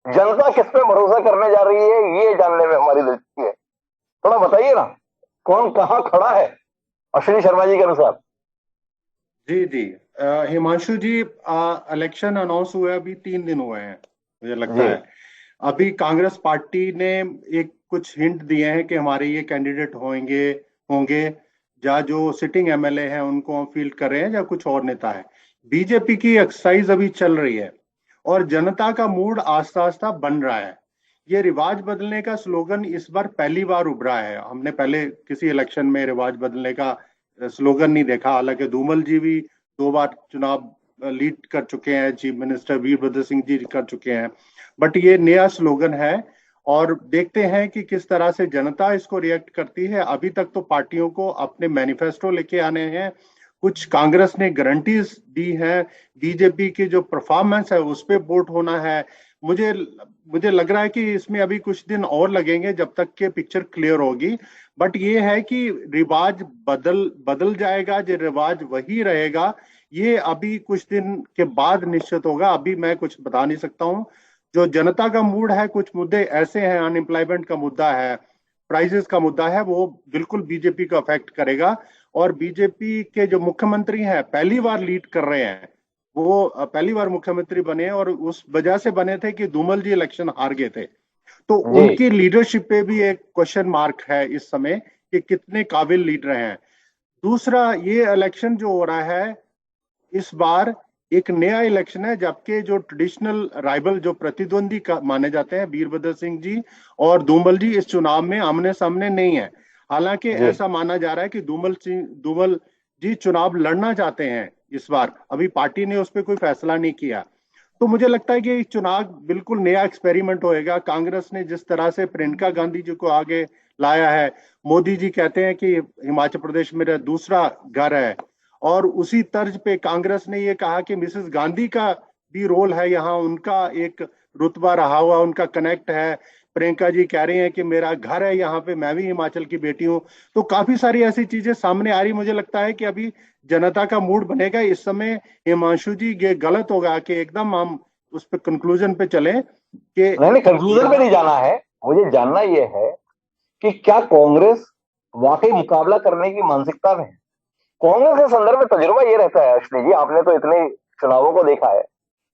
जनता किस पे भरोसा करने जा रही है ये जानने में हमारी दिलचस्पी है। थोड़ा बताइए ना, कौन कहां खड़ा है अश्विनी शर्मा जी के अनुसार? जी जी, हिमांशु जी, इलेक्शन अनाउंस हुए अभी 3 दिन हुए हैं मुझे लगता है। अभी कांग्रेस पार्टी ने एक कुछ हिंट दिए हैं कि हमारे ये कैंडिडेट होंगे या जो सिटिंग एमएलए हैं उनको हम फील्ड कर रहे हैं या कुछ और नेता है। बीजेपी की एक्सरसाइज अभी चल रही है और जनता का मूड आस्ता आस्ता बन रहा है। ये रिवाज बदलने का स्लोगन इस बार पहली बार उभरा है। हमने पहले किसी इलेक्शन में रिवाज बदलने का स्लोगन नहीं देखा। हालांकि धूमल जी भी 2 बार चुनाव लीड कर चुके हैं, चीफ मिनिस्टर वीरभद्र सिंह जी कर चुके हैं, बट ये नया स्लोगन है और देखते हैं कि किस तरह से जनता इसको रिएक्ट करती है। अभी तक तो पार्टियों को अपने मैनिफेस्टो लेके आने हैं, कुछ कांग्रेस ने गारंटीज दी हैं, बीजेपी की जो परफॉर्मेंस है उस पर वोट होना है। मुझे लग रहा है कि इसमें अभी कुछ दिन और लगेंगे जब तक के पिक्चर क्लियर होगी। बट ये है कि रिवाज बदल जाएगा, जो रिवाज वही रहेगा, ये अभी कुछ दिन के बाद निश्चित होगा। अभी मैं कुछ बता नहीं सकता हूँ। जो जनता का मूड है, कुछ मुद्दे ऐसे हैं, अनएम्प्लॉयमेंट का मुद्दा है, प्राइसेस का मुद्दा है, वो बिल्कुल बीजेपी को अफेक्ट करेगा। और बीजेपी के जो मुख्यमंत्री हैं, पहली बार लीड कर रहे हैं, वो पहली बार मुख्यमंत्री बने और उस वजह से बने थे कि धूमल जी इलेक्शन हार गए थे। तो उनकी लीडरशिप पे भी एक क्वेश्चन मार्क है इस समय कि कितने काबिल लीडर हैं। दूसरा, ये इलेक्शन जो हो रहा है इस बार एक नया इलेक्शन है, जबकि जो ट्रेडिशनल राइवल जो प्रतिद्वंदी माने जाते हैं, वीरभद्र सिंह जी और धूमल जी, इस चुनाव में आमने सामने नहीं है। हालांकि ऐसा माना जा रहा है कि धूमल जी चुनाव लड़ना चाहते हैं इस बार। अभी पार्टी ने उस पर कोई फैसला नहीं किया। तो मुझे लगता है कि चुनाव बिल्कुल नया एक्सपेरिमेंट होएगा। कांग्रेस ने जिस तरह से प्रियंका गांधी जी को आगे लाया है, मोदी जी कहते हैं कि हिमाचल प्रदेश मेरा दूसरा घर है, और उसी तर्ज पे कांग्रेस ने ये कहा कि मिसेस गांधी का भी रोल है यहाँ, उनका एक रुतबा रहा हुआ, उनका कनेक्ट है। प्रियंका जी कह रही हैं कि मेरा घर है यहाँ पे, मैं भी हिमाचल की बेटी हूँ। तो काफी सारी ऐसी चीजें सामने आ रही। मुझे लगता है कि अभी जनता का मूड बनेगा। इस समय हिमांशु जी, ये गलत होगा कि एकदम हम उस पर कंक्लूजन पे चले कि नहीं, कंक्लूजन पे नहीं जाना है। मुझे जानना यह है कि क्या कांग्रेस वाकई मुकाबला करने की मानसिकता में है? कांग्रेस के संदर्भ में तजुर्बा ये रहता है अश्विनी जी, आपने तो इतने चुनावों को देखा है,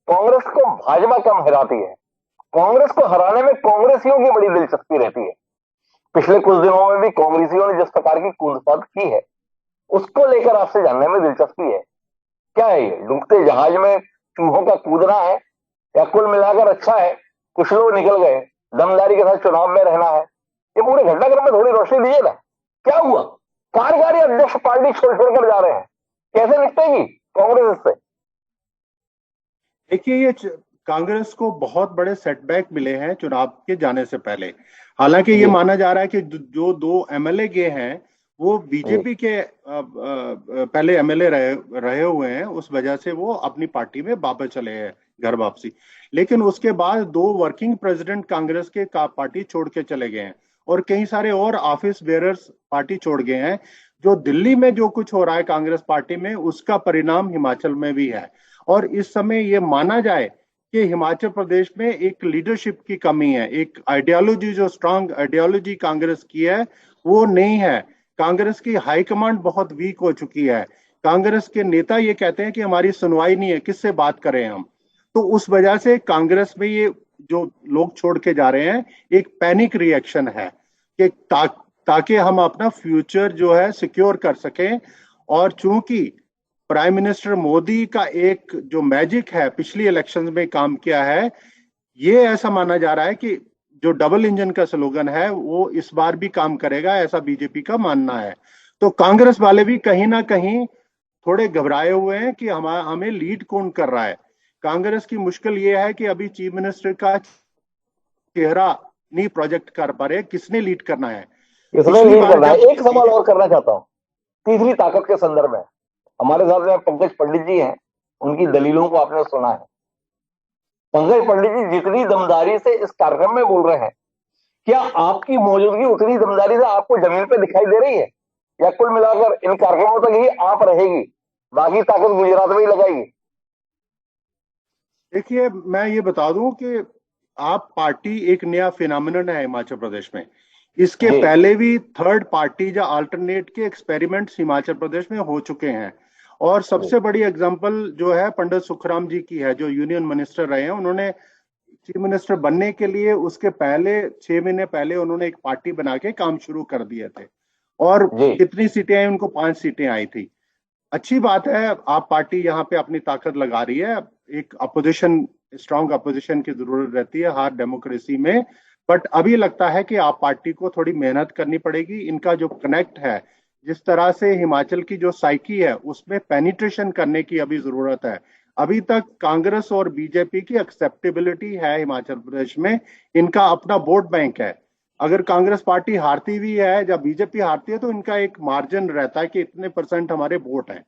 कांग्रेस को भाजपा कम हराती है। कांग्रेस को हराने में कांग्रेसियों की बड़ी दिलचस्पी रहती है। पिछले कुछ दिनों में भी कांग्रेसियों ने जिस प्रकार की कूदफाद की है, उसको लेकर आपसे जानने में दिलचस्पी है। क्या है ये, डूबते जहाज में चूहों का कूदना है, या कुल मिलाकर अच्छा है कुछ लोग निकल गए, दमदारी के साथ चुनाव में रहना है? ये पूरे घटनाक्रम में थोड़ी रोशनी दीजिए ना। क्या हुआ? कार्यकारी अध्यक्ष पार्टी छोड़ जा रहे हैं, कैसे निपटेगी कांग्रेस इससे? देखिए, ये कांग्रेस को बहुत बड़े सेटबैक मिले हैं चुनाव के जाने से पहले। हालांकि ये माना जा रहा है कि जो 2 एमएलए गए हैं वो बीजेपी के पहले एमएलए रहे हुए हैं, उस वजह से वो अपनी पार्टी में वापस चले हैं, घर वापसी। लेकिन उसके बाद 2 वर्किंग प्रेसिडेंट कांग्रेस के पार्टी छोड़ के चले गए हैं और कई सारे और ऑफिस बेयरर्स पार्टी छोड़ गए हैं। जो दिल्ली में जो कुछ हो रहा है कांग्रेस पार्टी में, उसका परिणाम हिमाचल में भी है। और इस समय ये माना जाए कि हिमाचल प्रदेश में एक लीडरशिप की कमी है, एक आइडियोलॉजी, जो स्ट्रांग आइडियोलॉजी कांग्रेस की है वो नहीं है। कांग्रेस की हाईकमांड बहुत वीक हो चुकी है। कांग्रेस के नेता ये कहते हैं कि हमारी सुनवाई नहीं है, किससे बात करें हम। तो उस वजह से कांग्रेस में ये जो लोग छोड़ के जा रहे हैं, एक पैनिक रिएक्शन है कि ताकि हम अपना फ्यूचर जो है सिक्योर कर सकें। और चूंकि प्राइम मिनिस्टर मोदी का एक जो मैजिक है, पिछली इलेक्शंस में काम किया है, ये ऐसा माना जा रहा है कि जो डबल इंजन का स्लोगन है वो इस बार भी काम करेगा, ऐसा बीजेपी का मानना है। तो कांग्रेस वाले भी कहीं ना कहीं थोड़े घबराए हुए हैं कि हमें लीड कौन कर रहा है। कांग्रेस की मुश्किल ये है कि अभी चीफ मिनिस्टर का चेहरा नहीं प्रोजेक्ट कर पा रहे, किसने लीड करना है। एक सवाल और करना चाहता हूं तीसरी ताकत के संदर्भ में। हमारे साथ में पंकज पंडित जी हैं, उनकी दलीलों को आपने सुना है। पंकज पंडित जी जितनी दमदारी से इस कार्यक्रम में बोल रहे हैं, क्या आपकी मौजूदगी उतनी दमदारी से आपको जमीन पे दिखाई दे रही है, या कुल मिलाकर इन कार्यक्रमों तक ही आप रहेगी, बाकी ताकत गुजरात में ही लगाएगी? देखिए, मैं ये बता दूं कि आप पार्टी एक नया फिनोमिनन है हिमाचल प्रदेश में। इसके पहले भी थर्ड पार्टी या अल्टरनेट के एक्सपेरिमेंट्स हिमाचल प्रदेश में हो चुके हैं, और सबसे बड़ी एग्जांपल जो है पंडित सुखराम जी की है, जो यूनियन मिनिस्टर रहे हैं। उन्होंने चीफ मिनिस्टर बनने के लिए उसके पहले 6 महीने पहले उन्होंने एक पार्टी बना के काम शुरू कर दिए थे, और कितनी सीटें आई? उनको 5 सीटें आई थी। अच्छी बात है, आप पार्टी यहाँ पे अपनी ताकत लगा रही है। एक अपोजिशन, स्ट्रांग अपोजिशन की जरूरत रहती है हर डेमोक्रेसी में, बट अभी लगता है कि आप पार्टी को थोड़ी मेहनत करनी पड़ेगी। इनका जो कनेक्ट है, जिस तरह से हिमाचल की जो साइकी है, उसमें पेनिट्रेशन करने की अभी जरूरत है। अभी तक कांग्रेस और बीजेपी की एक्सेप्टेबिलिटी है हिमाचल प्रदेश में, इनका अपना वोट बैंक है। अगर कांग्रेस पार्टी हारती भी है या बीजेपी हारती है तो इनका एक मार्जिन रहता है कि इतने % हमारे वोट हैं।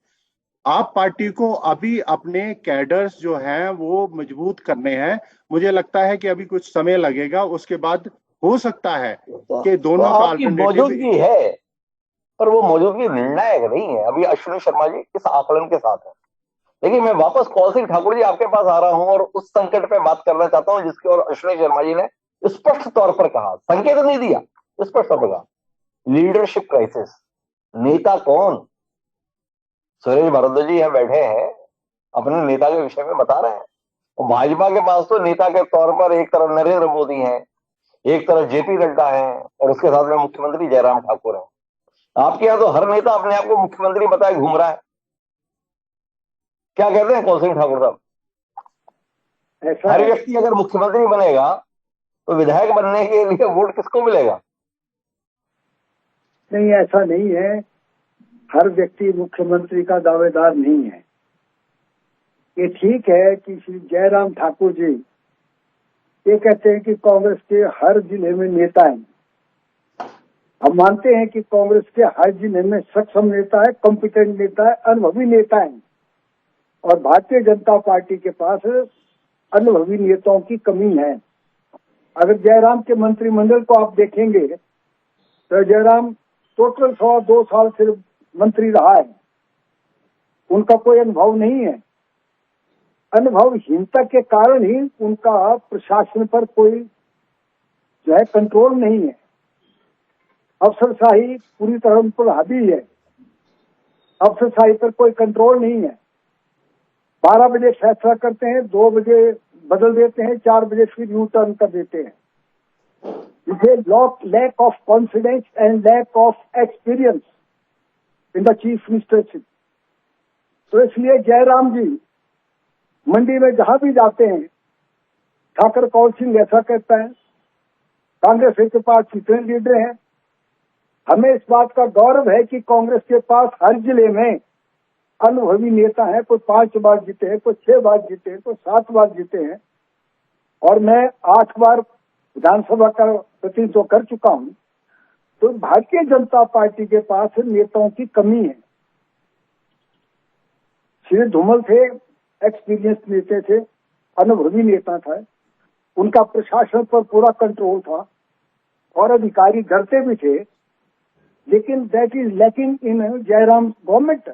आप पार्टी को अभी अपने कैडर्स जो हैं वो मजबूत करने हैं। मुझे लगता है कि अभी कुछ समय लगेगा, उसके बाद हो सकता है कि दोनों का आपकी मौजूदगी है, पर वो मौजूदगी निर्णायक नहीं है। अभी अश्विनी शर्मा जी इस आकलन के साथ है। देखिए, मैं वापस कौल सिंह ठाकुर जी आपके पास आ रहा हूं और उस संकट पे बात करना चाहता हूं जिसकी और अश्विनी शर्मा जी ने स्पष्ट तौर पर कहा, संकेत नहीं दिया, स्पष्ट तौर पर कहा, लीडरशिप क्राइसिस। नेता कौन? सुरेश भारद्वाज जी यहाँ बैठे हैं, अपने नेता के विषय में बता रहे हैं। और भाजपा के पास तो नेता के तौर पर एक तरफ नरेंद्र मोदी हैं, एक तरफ जेपी नड्डा हैं, और उसके साथ में मुख्यमंत्री जयराम ठाकुर हैं। आपके यहाँ तो हर नेता अपने आप को मुख्यमंत्री बताए घूम रहा है। क्या कहते हैं कौल सिंह ठाकुर साहब? हर व्यक्ति अगर मुख्यमंत्री बनेगा तो विधायक बनने के लिए वोट किसको मिलेगा? नहीं, ऐसा नहीं है। हर व्यक्ति मुख्यमंत्री का दावेदार नहीं है। ये ठीक है कि श्री जयराम ठाकुर जी ये कहते हैं कि कांग्रेस के हर जिले में नेता हैं। हम मानते हैं कि कांग्रेस के हर जिले में सक्षम नेता है, कॉम्पिटेंट नेता है, अनुभवी नेता है, और भारतीय जनता पार्टी के पास अनुभवी नेताओं की कमी है। अगर जयराम के मंत्रिमंडल को आप देखेंगे तो जयराम टोटल 2 साल सिर्फ मंत्री रहा है, उनका कोई अनुभव नहीं है। अनुभवहीनता के कारण ही उनका प्रशासन पर कोई जो है कंट्रोल नहीं है। अफसरशाही पूरी तरह उन पर हावी है, अफसरशाही पर कोई कंट्रोल नहीं है। 12 बजे फैसला करते हैं, 2 बजे बदल देते हैं, 4 बजे फिर यू टर्न कर देते हैं। इसे lack of confidence and lack of experience in the chief ministership. तो इसलिए जयराम जी मंडी में जहां भी जाते हैं, ठाकर कौल सिंह ऐसा कहता है, कांग्रेस के पास कितने लीडर हैं। हमें इस बात का गौरव है कि कांग्रेस के पास हर जिले में अनुभवी नेता है। कोई 5 बार जीते हैं, कोई 6 बार जीते हैं, कोई 7 बार जीते हैं, और मैं 8 बार विधानसभा का प्रतिनिधित्व कर चुका हूं। तो भारतीय जनता पार्टी के पास नेताओं की कमी है। श्री धूमल थे, एक्सपीरियंस नेता थे, अनुभवी नेता था, उनका प्रशासन पर पूरा कंट्रोल था और अधिकारी डरते भी थे, लेकिन that is lacking in Jairam government.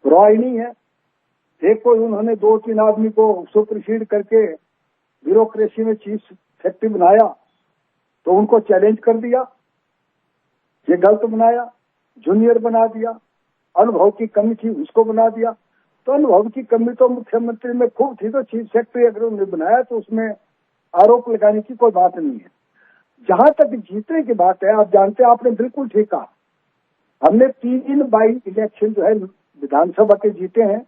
Roy नहीं है। देखो, उन्होंने 2-3 आदमी को सुपरसीड करके ब्यूरोक्रेसी में चीफ सेक्रेटरी बनाया तो उनको चैलेंज कर दिया, ये गलत बनाया, जूनियर बना दिया। अनुभव की कमी थी, उसको बना दिया। तो अनुभव की कमी तो मुख्यमंत्री में खूब थी, तो चीफ सेक्रेटरी अगर उन्होंने बनाया तो उसमें आरोप लगाने की कोई बात नहीं है। जहां तक जीतने की बात है, आप जानते हैं, आपने बिल्कुल ठीक कहा, हमने 3 बाई इलेक्शन जो है विधानसभा के जीते हैं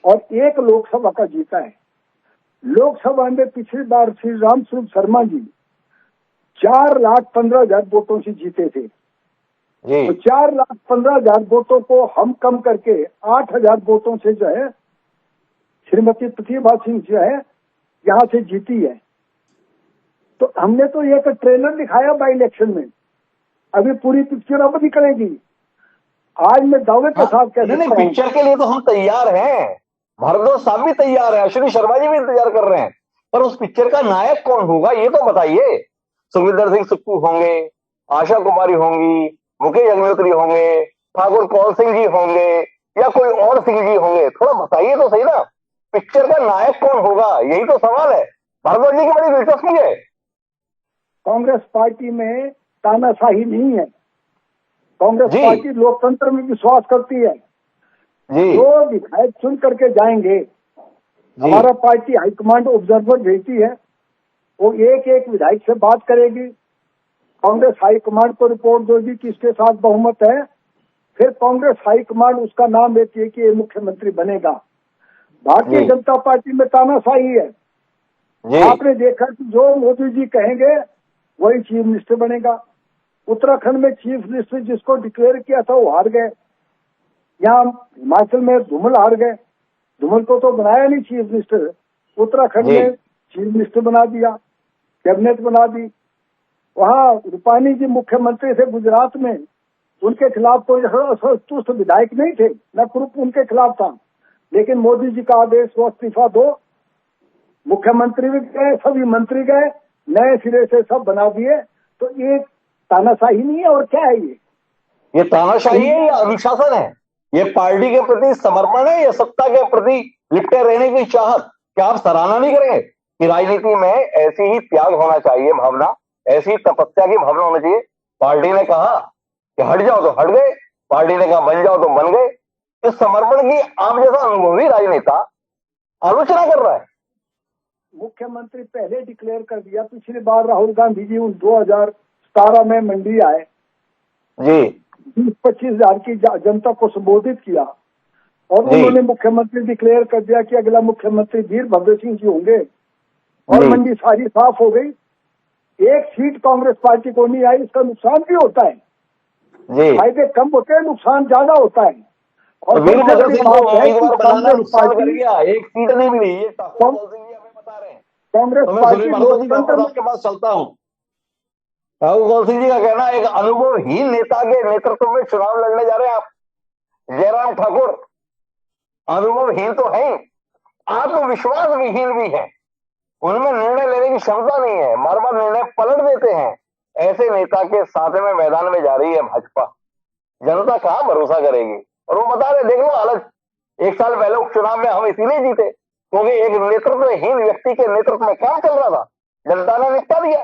और 1 लोकसभा का जीता है। लोकसभा में पिछली बार श्री रामस्वरूप शर्मा जी 4,15,000 वोटों से जीते थे। तो 4,15,000 वोटों को हम कम करके 8,000 वोटों से जो है श्रीमती प्रतिभा सिंह जो है यहाँ से जीती है। तो हमने तो एक ट्रेलर दिखाया बाई इलेक्शन में, अभी पूरी पिक्चर अब निकलेगी। आज मैं दावे के साथ कह नहीं सकता हूं, पिक्चर के लिए तो हम तैयार हैं, भारद्वाज साहब भी तैयार है, अश्विनी शर्मा जी भी इंतजार कर रहे हैं, पर उस पिक्चर का नायक कौन होगा ये तो बताइए। सुखविंदर सिंह सुक्खू होंगे, आशा कुमारी होंगी, मुकेश अग्निहोत्री होंगे, ठाकुर कौल सिंह जी होंगे, या कोई और सिंह जी होंगे, थोड़ा बताइए तो सही ना, पिक्चर का नायक कौन होगा, यही तो सवाल है। भारद्वाज जी की बड़ी दिलचस्पी है। कांग्रेस पार्टी में तानाशाही नहीं है। कांग्रेस जी। पार्टी लोकतंत्र में विश्वास करती है। जी जो विधायक चुन करके जाएंगे, जी हमारा पार्टी हाईकमांड ऑब्जर्वर भेजती है, वो एक एक विधायक से बात करेगी, कांग्रेस हाईकमांड को रिपोर्ट देगी किसके साथ बहुमत है, फिर कांग्रेस हाईकमांड उसका नाम देती है कि ये मुख्यमंत्री बनेगा। भारतीय जी। जनता पार्टी में तानाशाही है। जी आपने देखा कि जो मोदी जी कहेंगे वही चीफ मिनिस्टर बनेगा। उत्तराखंड में चीफ मिनिस्टर जिसको डिक्लेयर किया था वो हार गए। यहाँ हिमाचल में धूमल हार गए, धूमल को तो बनाया नहीं चीफ मिनिस्टर, उत्तराखंड जी। में चीफ मिनिस्टर बना दिया, कैबिनेट बना दी। वहाँ रूपानी जी मुख्यमंत्री थे गुजरात में, उनके खिलाफ कोई असंतुष्ट विधायक नहीं थे, न ग्रुप उनके खिलाफ था, लेकिन मोदी जी का आदेश वो इस्तीफा दो, मुख्यमंत्री भी गए, सभी मंत्री गए, नए सिरे से सब बना दिए। तो ये तानाशाही नहीं है और क्या है ये तानाशाही है या अनुशासन है? ये पार्टी के प्रति समर्पण है या सत्ता के प्रति लिपटे रहने की चाहत? क्या आप सराहना नहीं करेंगे कि राजनीति में ऐसी ही त्याग होना चाहिए भावना, ऐसी तपस्या की भावना होनी चाहिए? पार्टी ने कहा कि हट जाओ तो हट गए, पार्टी ने कहा बन जाओ तो बन गए। इस समर्पण की आप जैसा अनुभवी राजनेता आलोचना कर रहा है। मुख्यमंत्री पहले डिक्लेयर कर दिया। पिछली बार राहुल गांधी जी 2017 में मंडी आए, जी 20-25 हजार की जनता को संबोधित किया और जी। उन्होंने मुख्यमंत्री डिक्लेयर कर दिया कि अगला मुख्यमंत्री वीरभद्र सिंह जी होंगे, और जी। मंडी सारी साफ हो गई। एक सीट कांग्रेस पार्टी को नहीं आई, इसका नुकसान भी होता है। जी फायदे कम होते हैं, नुकसान ज्यादा होता है। और तो वीरभद्र सबसे बड़ी सिंह को बात है उम्मीदवार कि बनाना कांग्रेस नुकसान कर पार्टी गया, एक सीट नहीं मिली, ये ठाकुर कौल सिंह जी हमें बता रहे हैं। कांग्रेस तो मैं पार्टी सुनील भारद्वाज जी लोकतंत्र वापस में आपके पास चलता हूँ। ठाकुर कौल सिंह जी का कहना है एक अनुभवहीन नेता के नेतृत्व में चुनाव लड़ने जा रहे हैं आप। जयराम ठाकुर अनुभवहीन तो है, आत्मविश्वास विहीन भी है, उनमें निर्णय लेने की क्षमता नहीं है, बार बार निर्णय पलट देते हैं। ऐसे नेता के साथ में मैदान में जा रही है भाजपा, जनता कहां भरोसा करेगी? और वो बता रहे, देख लो हालत, 1 साल पहले उपचुनाव में हम इसीलिए जीते क्योंकि एक नेतृत्वहीन व्यक्ति के नेतृत्व में काम चल रहा था, जनता ने निपटा दिया।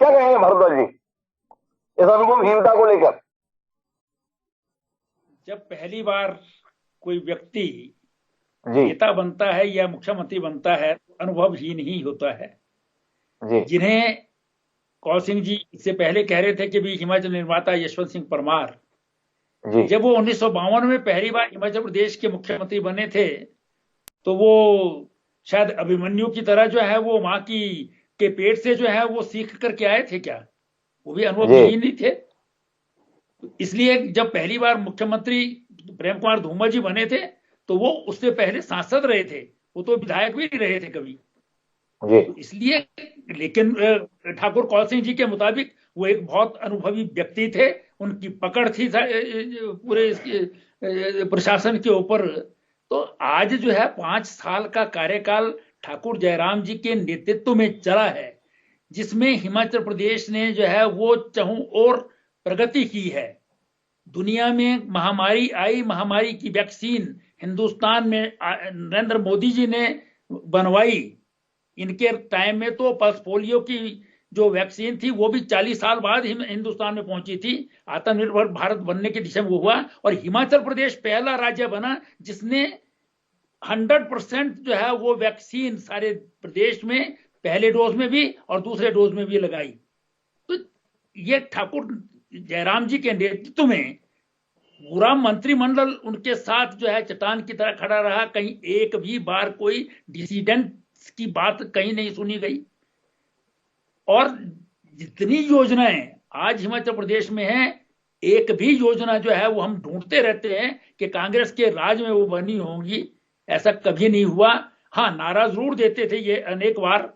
क्या कहेंगे भारद्वाज जी इस अनुभवहीनता को लेकर? जब पहली बार कोई व्यक्ति जी नेता बनता है या मुख्यमंत्री बनता है तो अनुभवहीन ही होता है। जी जिन्हें कौल सिंह जी इससे पहले कह रहे थे कि भी हिमाचल निर्माता यशवंत सिंह परमार, जी जब वो 1952 में पहली बार हिमाचल प्रदेश के मुख्यमंत्री बने थे तो वो शायद अभिमन्यु की तरह जो है वो मां की के पेट से जो है वो सीख करके आए थे क्या? वो भी अनुभवहीन ही थे। इसलिए जब पहली बार मुख्यमंत्री प्रेम कुमार धूमल जी बने थे तो वो उससे पहले सांसद रहे थे, वो तो विधायक भी नहीं रहे थे कभी। जी इसलिए लेकिन ठाकुर कौल सिंह जी के मुताबिक वो एक बहुत अनुभवी व्यक्ति थे, उनकी पकड़ थी पूरे प्रशासन के ऊपर। तो आज जो है 5 साल का कार्यकाल ठाकुर जयराम जी के नेतृत्व में चला है, जिसमें हिमाचल प्रदेश ने जो है वो चहुं और प्रगति की है। दुनिया में महामारी आई, महामारी की वैक्सीन हिंदुस्तान में नरेंद्र मोदी जी ने बनवाई। इनके टाइम में तो पल्स पोलियो की जो वैक्सीन थी वो भी 40 साल बाद हिंदुस्तान में पहुंची थी। आत्मनिर्भर भारत बनने की दिशा में वो हुआ और हिमाचल प्रदेश पहला राज्य बना जिसने 100% जो है वो वैक्सीन सारे प्रदेश में पहले डोज में भी और दूसरे डोज में भी लगाई। तो ये ठाकुर जयराम जी के नेतृत्व में पूरा मंत्रिमंडल उनके साथ जो है चट्टान की तरह खड़ा रहा। कहीं एक भी बार कोई डिसीडेंट की बात कहीं नहीं सुनी गई। और जितनी योजनाएं आज हिमाचल प्रदेश में हैं, एक भी योजना जो है वो हम ढूंढते रहते हैं कि कांग्रेस के राज में वो बनी होंगी, ऐसा कभी नहीं हुआ। हाँ, नारा जरूर देते थे ये अनेक बार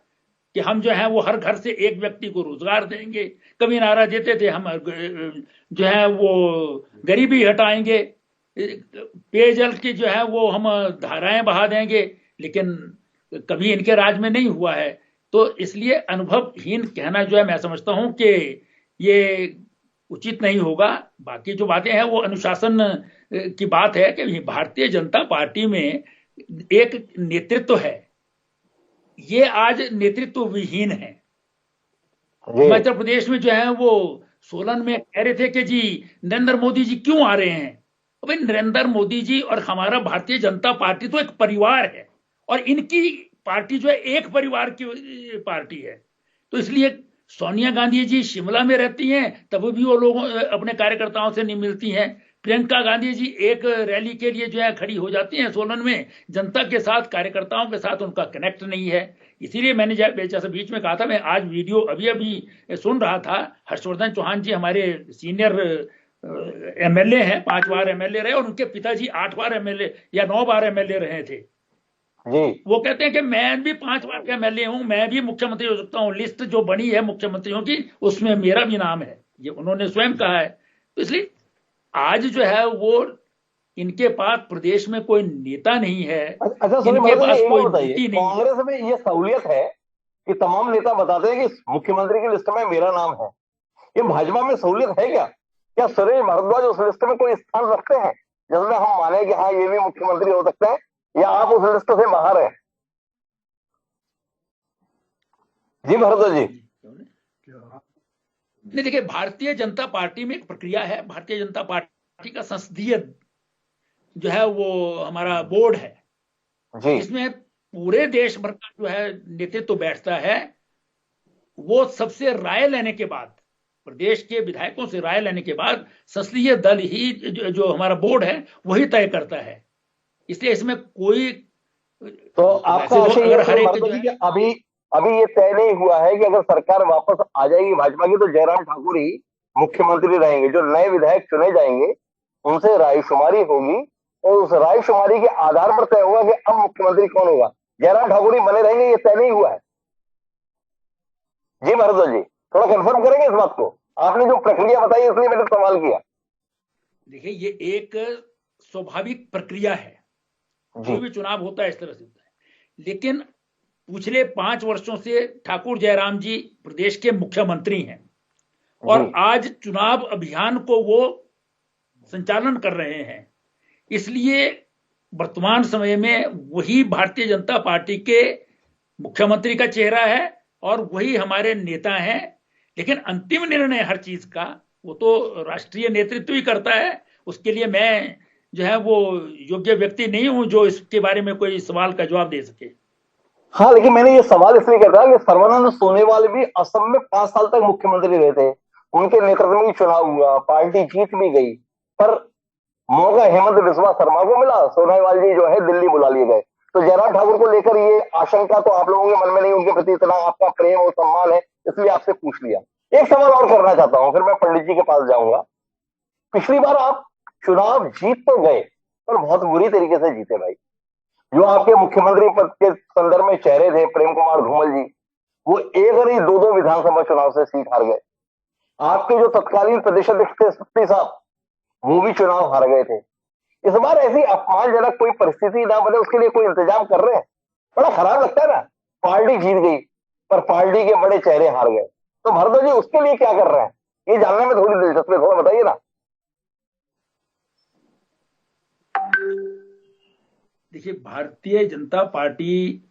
कि हम जो है वो हर घर से एक व्यक्ति को रोजगार देंगे, कभी नारा देते थे हम जो है वो गरीबी हटाएंगे, पेयजल की जो है वो हम धाराएं बहा देंगे, लेकिन कभी इनके राज में नहीं हुआ है। तो इसलिए अनुभवहीन कहना जो है मैं समझता हूं कि ये उचित नहीं होगा। बाकी जो बातें हैं वो अनुशासन की बात है कि भारतीय जनता पार्टी में एक नेतृत्व है, ये आज नेतृत्व विहीन है। मध्य प्रदेश में जो है वो सोलन में कह रहे थे कि जी नरेंद्र मोदी जी क्यों आ रहे हैं। भाई नरेंद्र मोदी जी और हमारा भारतीय जनता पार्टी तो एक परिवार है, और इनकी पार्टी जो है एक परिवार की पार्टी है। तो इसलिए सोनिया गांधी जी शिमला में रहती हैं तब भी वो लोग अपने कार्यकर्ताओं से नहीं मिलती हैं। प्रियंका गांधी जी एक रैली के लिए जो है खड़ी हो जाती हैं सोलन में, जनता के साथ कार्यकर्ताओं के साथ उनका कनेक्ट नहीं है। इसीलिए मैंने जैसे बीच में कहा था, मैं आज वीडियो अभी अभी सुन रहा था, हर्षवर्धन चौहान जी हमारे सीनियर एमएलए हैं, 5 बार एमएलए रहे, और उनके पिताजी 8 बार एमएलए या 9 बार एमएलए रहे थे जी। वो कहते हैं कि मैं भी 5 बार का एमएलए हूं, मैं भी मुख्यमंत्री हो सकता हूं, लिस्ट जो बनी है मुख्यमंत्रियों की उसमें मेरा भी नाम है, ये उन्होंने स्वयं कहा है। तो इसलिए आज जो है वो इनके पास प्रदेश में कोई नेता नहीं है। अच्छा इनके पास कोई नीति नहीं। कांग्रेस में ये सहूलियत है कि तमाम नेता बताते हैं कि मुख्यमंत्री की लिस्ट में मेरा नाम है। ये भाजपा में सहूलियत है क्या? क्या सुरेश भारद्वाज उस लिस्ट में कोई स्थान रखते हैं जिसमें हम माने कि हाँ ये भी मुख्यमंत्री हो सकते हैं, या आप उस लिस्ट से बाहर हैं? जी भारद्वाज जी। नहीं, देखिए भारतीय जनता पार्टी में एक प्रक्रिया है। भारतीय जनता पार्टी का संसदीय जो है वो हमारा बोर्ड है जी, इसमें पूरे देश भर का जो है नेतृत्व बैठता है। वो सबसे राय लेने के बाद, प्रदेश के विधायकों से राय लेने के बाद संसदीय दल ही जो हमारा बोर्ड है वही तय करता है। इसलिए इसमें कोई तो आपका अभी ये तय नहीं हुआ है कि अगर सरकार वापस आ जाएगी भाजपा की तो जयराम ठाकुर ही मुख्यमंत्री रहेंगे। जो नए विधायक चुने जाएंगे उनसे रायशुमारी होगी और उस रायशुमारी के आधार पर तय होगा कि अब मुख्यमंत्री कौन होगा। जयराम ठाकुर ही बने रहेंगे, ये तय नहीं हुआ है। जी भारद्वाज जी, थोड़ा कंफर्म करेंगे इस बात को? आपने जो प्रक्रिया बताई इसलिए मैंने सवाल किया। देखिए ये एक स्वाभाविक प्रक्रिया है, जो भी चुनाव होता है इस तरह से होता है। लेकिन पिछले 5 वर्षों से ठाकुर जयराम जी प्रदेश के मुख्यमंत्री हैं और आज चुनाव अभियान को वो संचालन कर रहे हैं। इसलिए वर्तमान समय में वही भारतीय जनता पार्टी के मुख्यमंत्री का चेहरा है और वही हमारे नेता हैं। लेकिन अंतिम निर्णय हर चीज का वो तो राष्ट्रीय नेतृत्व ही करता है। उसके लिए मैं जो है वो योग्य व्यक्ति नहीं हूं जो इसके बारे में कोई सवाल का जवाब दे सके। हाँ, लेकिन मैंने ये सवाल इसलिए कर रहा कि सर्बानंद सोनोवाल भी असम में 5 साल तक मुख्यमंत्री रहे थे, उनके नेतृत्व में चुनाव हुआ, पार्टी जीत भी गई, पर मौका हेमंत बिस्वा शर्मा को मिला, सोनोवाल जी जो है दिल्ली बुला लिए गए। तो जयराम ठाकुर को लेकर ये आशंका तो आप लोगों के मन में नहीं, उनके प्रति इतना आपका प्रेम और सम्मान है, इसलिए आपसे पूछ लिया। एक सवाल और करना चाहता हूं, फिर मैं पंडित जी के पास जाऊंगा। पिछली बार आप चुनाव जीत तो गए पर बहुत बुरी तरीके से जीते भाई। जो आपके मुख्यमंत्री पद के संदर्भ में चेहरे थे, प्रेम कुमार धूमल जी, वो एक और 2 विधानसभा चुनाव से सीट हार गए। आपके जो तत्कालीन प्रदेश अध्यक्ष थे सत्ती साहब, वो भी चुनाव हार गए थे। इस बार ऐसी अपमानजनक कोई परिस्थिति ना बने उसके लिए कोई इंतजाम कर रहे हैं? बड़ा खराब लगता है ना, पार्टी जीत गई पर पार्टी के बड़े चेहरे हार गए। तो भारद्वाज जी उसके लिए क्या कर रहे हैं, ये जानने में थोड़ी दिलचस्पी है, थोड़ा बताइए ना। देखिए भारतीय जनता पार्टी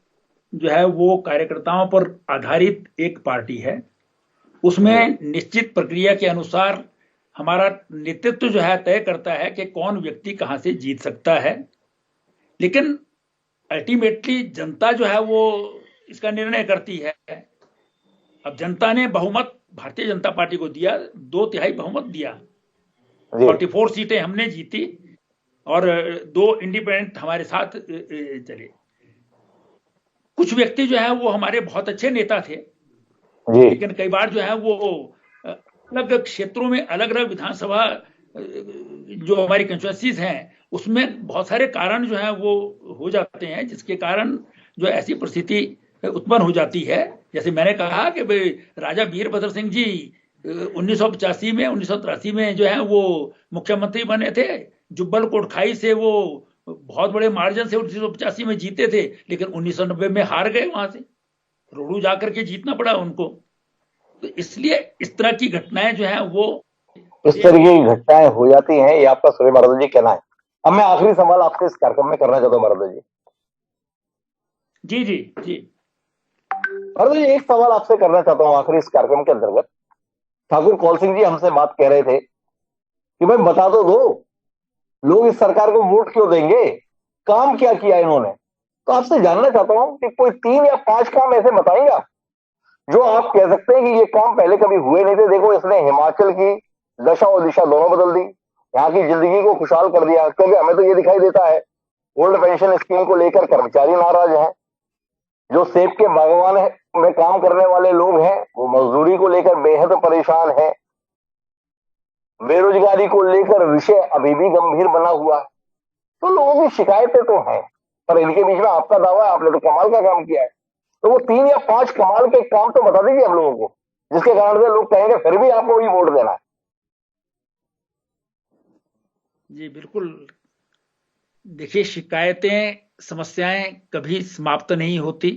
जो है वो कार्यकर्ताओं पर आधारित एक पार्टी है। उसमें निश्चित प्रक्रिया के अनुसार हमारा नेतृत्व जो है तय करता है कि कौन व्यक्ति कहां से जीत सकता है। लेकिन अल्टीमेटली जनता जो है वो इसका निर्णय करती है। अब जनता ने बहुमत भारतीय जनता पार्टी को दिया, 2/3 बहुमत दिया, 44 सीटें हमने जीती और 2 इंडिपेंडेंट हमारे साथ चले। कुछ व्यक्ति जो है वो हमारे बहुत अच्छे नेता थे, लेकिन कई बार जो है वो अलग क्षेत्रों में अलग अलग विधानसभा जो हमारी कंस्टिट्यूएंसीज हैं उसमें बहुत सारे कारण जो है वो हो जाते हैं, जिसके कारण जो ऐसी परिस्थिति उत्पन्न हो जाती है। जैसे मैंने कहा कि भाई राजा वीरभद्र सिंह जी 1985 में 1983 में जो है वो मुख्यमंत्री बने थे। जुब्बल कोटखाई से वो बहुत बड़े मार्जिन से 1985 में जीते थे, लेकिन 1990 में हार गए, वहां से रोडू जाकर के जीतना पड़ा उनको। तो इसलिए इस तरह की घटनाएं जो है वो इस तरह की घटनाएं हो जाती हैं, ये आपका सूर्य भारद्वाज जी कहना है। अब मैं आखिरी सवाल आपसे इस कार्यक्रम में करना चाहता हूँ भारद्वाज जी। जी जी जी भारद्वाज जी, एक सवाल आपसे करना चाहता हूँ आखिरी इस कार्यक्रम के अंतर्गत। ठाकुर कौल सिंह जी हमसे बात कह रहे थे कि भाई बता तो दो, लोग इस सरकार को वोट क्यों देंगे, काम क्या किया इन्होंने। तो आपसे जानना चाहता हूं कि कोई 3 या 5 काम ऐसे बताएंगे जो आप कह सकते हैं कि ये काम पहले कभी हुए नहीं थे। देखो, इसने हिमाचल की दशा और दिशा दोनों बदल दी, यहाँ की जिंदगी को खुशहाल कर दिया। क्योंकि हमें तो ये दिखाई देता है ओल्ड पेंशन स्कीम को लेकर कर्मचारी नाराज हैं, जो सेब के बागवान में काम करने वाले लोग हैं वो मजदूरी को लेकर बेहद परेशान हैं, बेरोजगारी को लेकर विषय अभी भी गंभीर बना हुआ है। तो लोगों की शिकायतें तो हैं, पर इनके बीच में आपका दावा है आपने तो कमाल का काम किया है। तो वो 3 या 5 कमाल के काम तो बता दीजिए हम लोगों को, जिसके कारण से लोग कहेंगे फिर भी आपको ही वोट देना है। जी बिल्कुल। देखिए, शिकायतें समस्याएं कभी समाप्त नहीं होती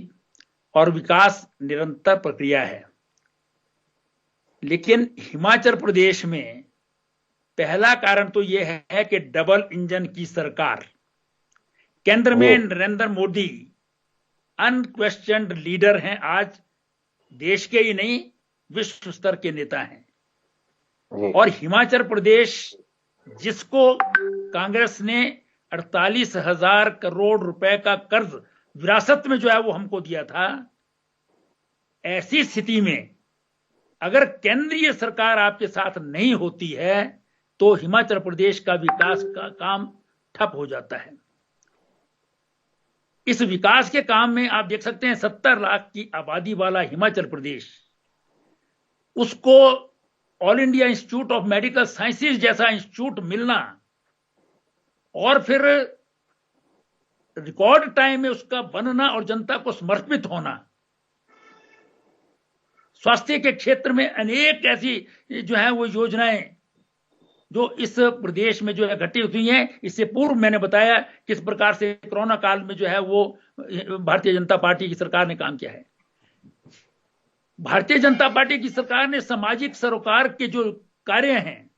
और विकास निरंतर प्रक्रिया है। लेकिन हिमाचल प्रदेश में पहला कारण तो यह है कि डबल इंजन की सरकार, केंद्र में नरेंद्र मोदी अनक्वेश्चन्ड लीडर हैं, आज देश के ही नहीं विश्व स्तर के नेता हैं। और हिमाचल प्रदेश जिसको कांग्रेस ने 48,000 करोड़ रुपए का कर्ज विरासत में जो है वो हमको दिया था, ऐसी स्थिति में अगर केंद्रीय सरकार आपके साथ नहीं होती है तो हिमाचल प्रदेश का विकास का काम ठप हो जाता है। इस विकास के काम में आप देख सकते हैं 70 लाख की आबादी वाला हिमाचल प्रदेश, उसको all India institute of medical sciences जैसा इंस्टीट्यूट मिलना और फिर रिकॉर्ड टाइम में उसका बनना और जनता को समर्पित होना। स्वास्थ्य के क्षेत्र में अनेक ऐसी जो है वो योजनाएं जो इस प्रदेश में जो है घटित हुई हैं। इससे पूर्व मैंने बताया किस प्रकार से कोरोना काल में जो है वो भारतीय जनता पार्टी की सरकार ने काम किया है। भारतीय जनता पार्टी की सरकार ने सामाजिक सरोकार के जो कार्य हैं,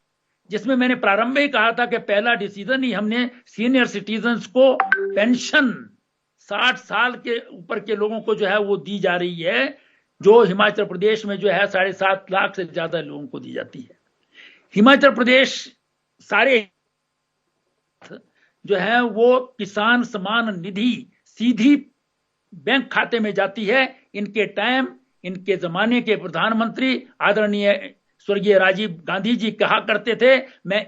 जिसमें मैंने प्रारंभ में ही कहा था कि पहला डिसीजन ही हमने सीनियर सिटीजन्स को पेंशन 60 साल के ऊपर के लोगों को जो है वो दी जा रही है, जो हिमाचल प्रदेश में जो है 7.5 लाख से ज्यादा लोगों को दी जाती है। हिमाचल प्रदेश सारे जो है वो किसान सम्मान निधि सीधी बैंक खाते में जाती है। इनके टाइम, इनके जमाने के प्रधानमंत्री आदरणीय स्वर्गीय राजीव गांधी जी कहा करते थे, मैं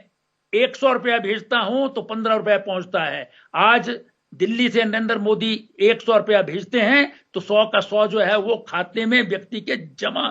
100 रुपया भेजता हूं तो 15 रुपया पहुंचता है। आज दिल्ली से नरेंद्र मोदी 100 रुपया भेजते हैं तो 100 का 100 जो है वो खाते में व्यक्ति के जमा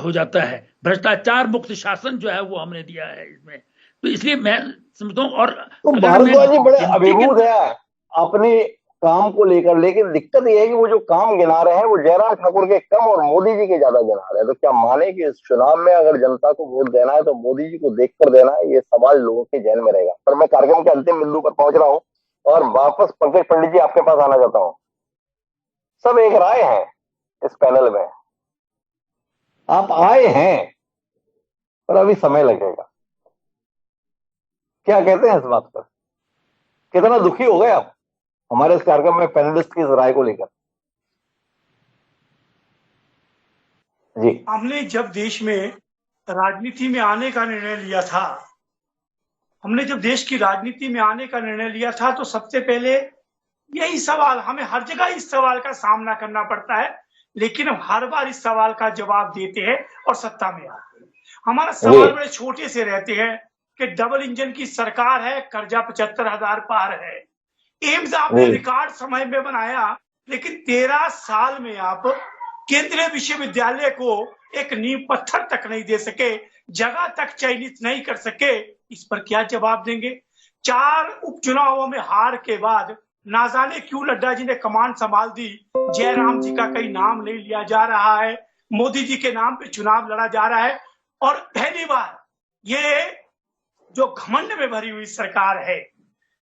हो जाता है। भ्रष्टाचार मुक्त शासन जो है वो हमने दिया है इसमें। तो इसलिए मैं समझता हूँ। और तो भारद्वाज जी बड़े अभिभूत है अपने काम को लेकर, लेकिन दिक्कत यह है कि वो जो काम गिना रहे हैं वो जयराम ठाकुर के कम और मोदी जी के ज्यादा गिना रहे हैं। तो क्या माने कि इस चुनाव में अगर जनता को वोट देना है तो मोदी जी को देखकर देना है, ये सवाल लोगों के जहन में रहेगा। पर मैं कार्यक्रम के अंतिम बिंदु पर पहुंच रहा हूं और वापस पंकज पंडित जी आपके पास आना चाहता हूं। सब एक राय है इस पैनल में, आप आए हैं पर अभी समय लगेगा। क्या कहते हैं इस बात पर? कितना दुखी हो गए आप हमारे इस कार्यक्रम में पैनलिस्ट की इस राय को लेकर? जी, हमने जब देश में राजनीति में आने का निर्णय लिया था, तो सबसे पहले यही सवाल, हमें हर जगह इस सवाल का सामना करना पड़ता है, लेकिन हम हर बार इस सवाल का जवाब देते हैं और सत्ता में आते हैं। हमारा सवाल बड़े छोटे से रहते हैं कि डबल इंजन की सरकार है, कर्जा 75,000 पार है, एम्स आपने रिकॉर्ड समय में बनाया, लेकिन 13 साल में आप केंद्रीय विश्वविद्यालय को एक नींव पत्थर तक नहीं दे सके, जगह तक चयनित नहीं कर सके। इस पर क्या जवाब देंगे? 4 उपचुनावों में हार के बाद ना जाने क्यों लड्डा जी ने कमान संभाल दी, जयराम जी का कहीं नाम नहीं लिया जा रहा है, मोदी जी के नाम पे चुनाव लड़ा जा रहा है। और पहली बार ये जो घमंड में भरी हुई सरकार है,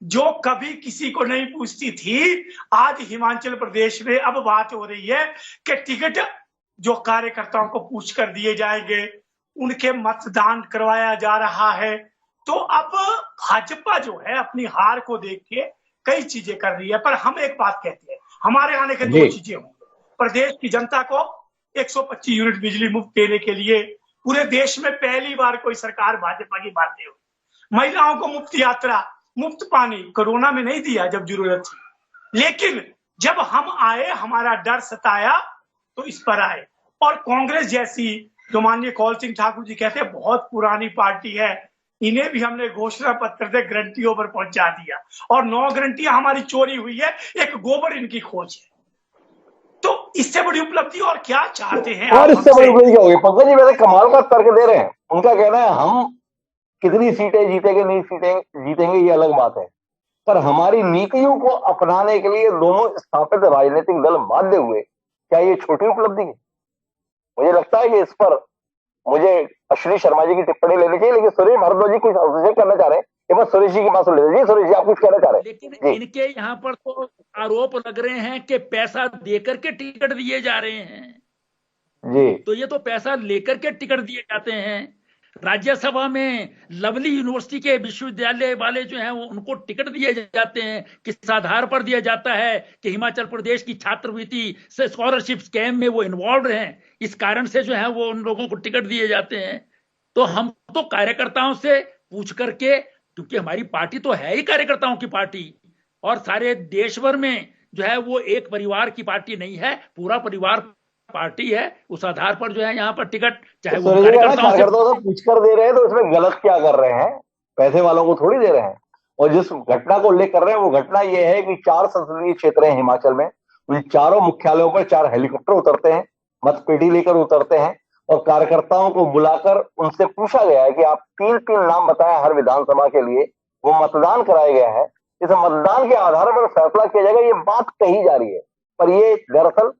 जो कभी किसी को नहीं पूछती थी, आज हिमाचल प्रदेश में अब बात हो रही है कि टिकट जो कार्यकर्ताओं को पूछ कर दिए जाएंगे, उनके मतदान करवाया जा रहा है। तो अब भाजपा जो है अपनी हार को देख के कई चीजें कर रही है, पर हम एक बात कहते हैं, हमारे आने के दो चीजें होंगी। प्रदेश की जनता को 125 यूनिट बिजली मुफ्त देने के लिए पूरे देश में पहली बार कोई सरकार भाजपा की बात नहीं हुई। महिलाओं को मुफ्त यात्रा, मुफ्त पानी, कोरोना में नहीं दिया जब जरूरत थी, लेकिन जब हम आए हमारा डर सताया तो इस पर आए। और कांग्रेस जैसी, जो माननीय कौल सिंह ठाकुर जी कहते हैं बहुत पुरानी पार्टी है, इन्हें भी हमने घोषणा पत्र से गारंटियों पर पहुंचा दिया और 9 गारंटियां हमारी चोरी हुई है, एक गोबर इनकी खोज है। तो इससे बड़ी उपलब्धि और क्या चाहते हैं? और इससे बड़ी उपलब्धि क्या होगी? पंकज जी वैसे कमाल का तर्क दे रहे हैं। उनका कहना है हम कितनी सीटें जीतेंगे, नहीं सीटें जीतेंगे ये अलग बात है, पर हमारी नीतियों को अपनाने के लिए दोनों स्थापित राजनीतिक दल बाध्य हुए, क्या ये छोटी उपलब्धि है? मुझे लगता है कि इस पर मुझे अश्विनी शर्मा जी की टिप्पणी लेनी चाहिए, लेकिन सुरेश भारद्वाज जी कुछ ऑब्जर्वेशन करना चाह रहे हैं। एक बार सुरेश जी की बात सुन लीजिए। जी सुरेश जी, आप कुछ कहना चाह रहे हैं? लेकिन इनके यहाँ पर तो आरोप लग रहे हैं कि पैसा देकर के टिकट दिए जा रहे हैं जी। तो ये तो पैसा लेकर के टिकट दिए जाते हैं। राज्यसभा में लवली यूनिवर्सिटी के विश्वविद्यालय वाले जो हैं वो उनको टिकट दिए जाते हैं, किस आधार पर दिया जाता है कि हिमाचल प्रदेश की छात्रवृत्ति से स्कॉलरशिप स्कैम में वो इन्वॉल्व हैं, इस कारण से जो है वो उन लोगों को टिकट दिए जाते हैं। तो हम तो कार्यकर्ताओं से पूछ करके, क्योंकि हमारी पार्टी तो है ही कार्यकर्ताओं की पार्टी, और सारे देश भर में जो है वो एक परिवार की पार्टी नहीं है, पूरा परिवार पार्टी है, उस आधार पर जो है यहाँ पर टिकट चाहे वो कार्यकर्ताओं से पूछ कर दे रहे हैं, तो इसमें गलत क्या कर रहे हैं? पैसे वालों को थोड़ी दे रहे हैं। और जिस घटना को उल्लेख कर रहे हैं वो घटना ये है कि 4 संसदीय क्षेत्र हैं हिमाचल में, उन चारों मुख्यालयों पर 4 हेलीकॉप्टर उतरते हैं, मतपेटी लेकर उतरते हैं और कार्यकर्ताओं को बुलाकर उनसे पूछा गया है कि आप 3-3 नाम बताएं हर विधानसभा के लिए। वो मतदान कराया गया है, इस मतदान के आधार पर फैसला किया जाएगा, ये बात कही जा रही है। पर ये दरअसल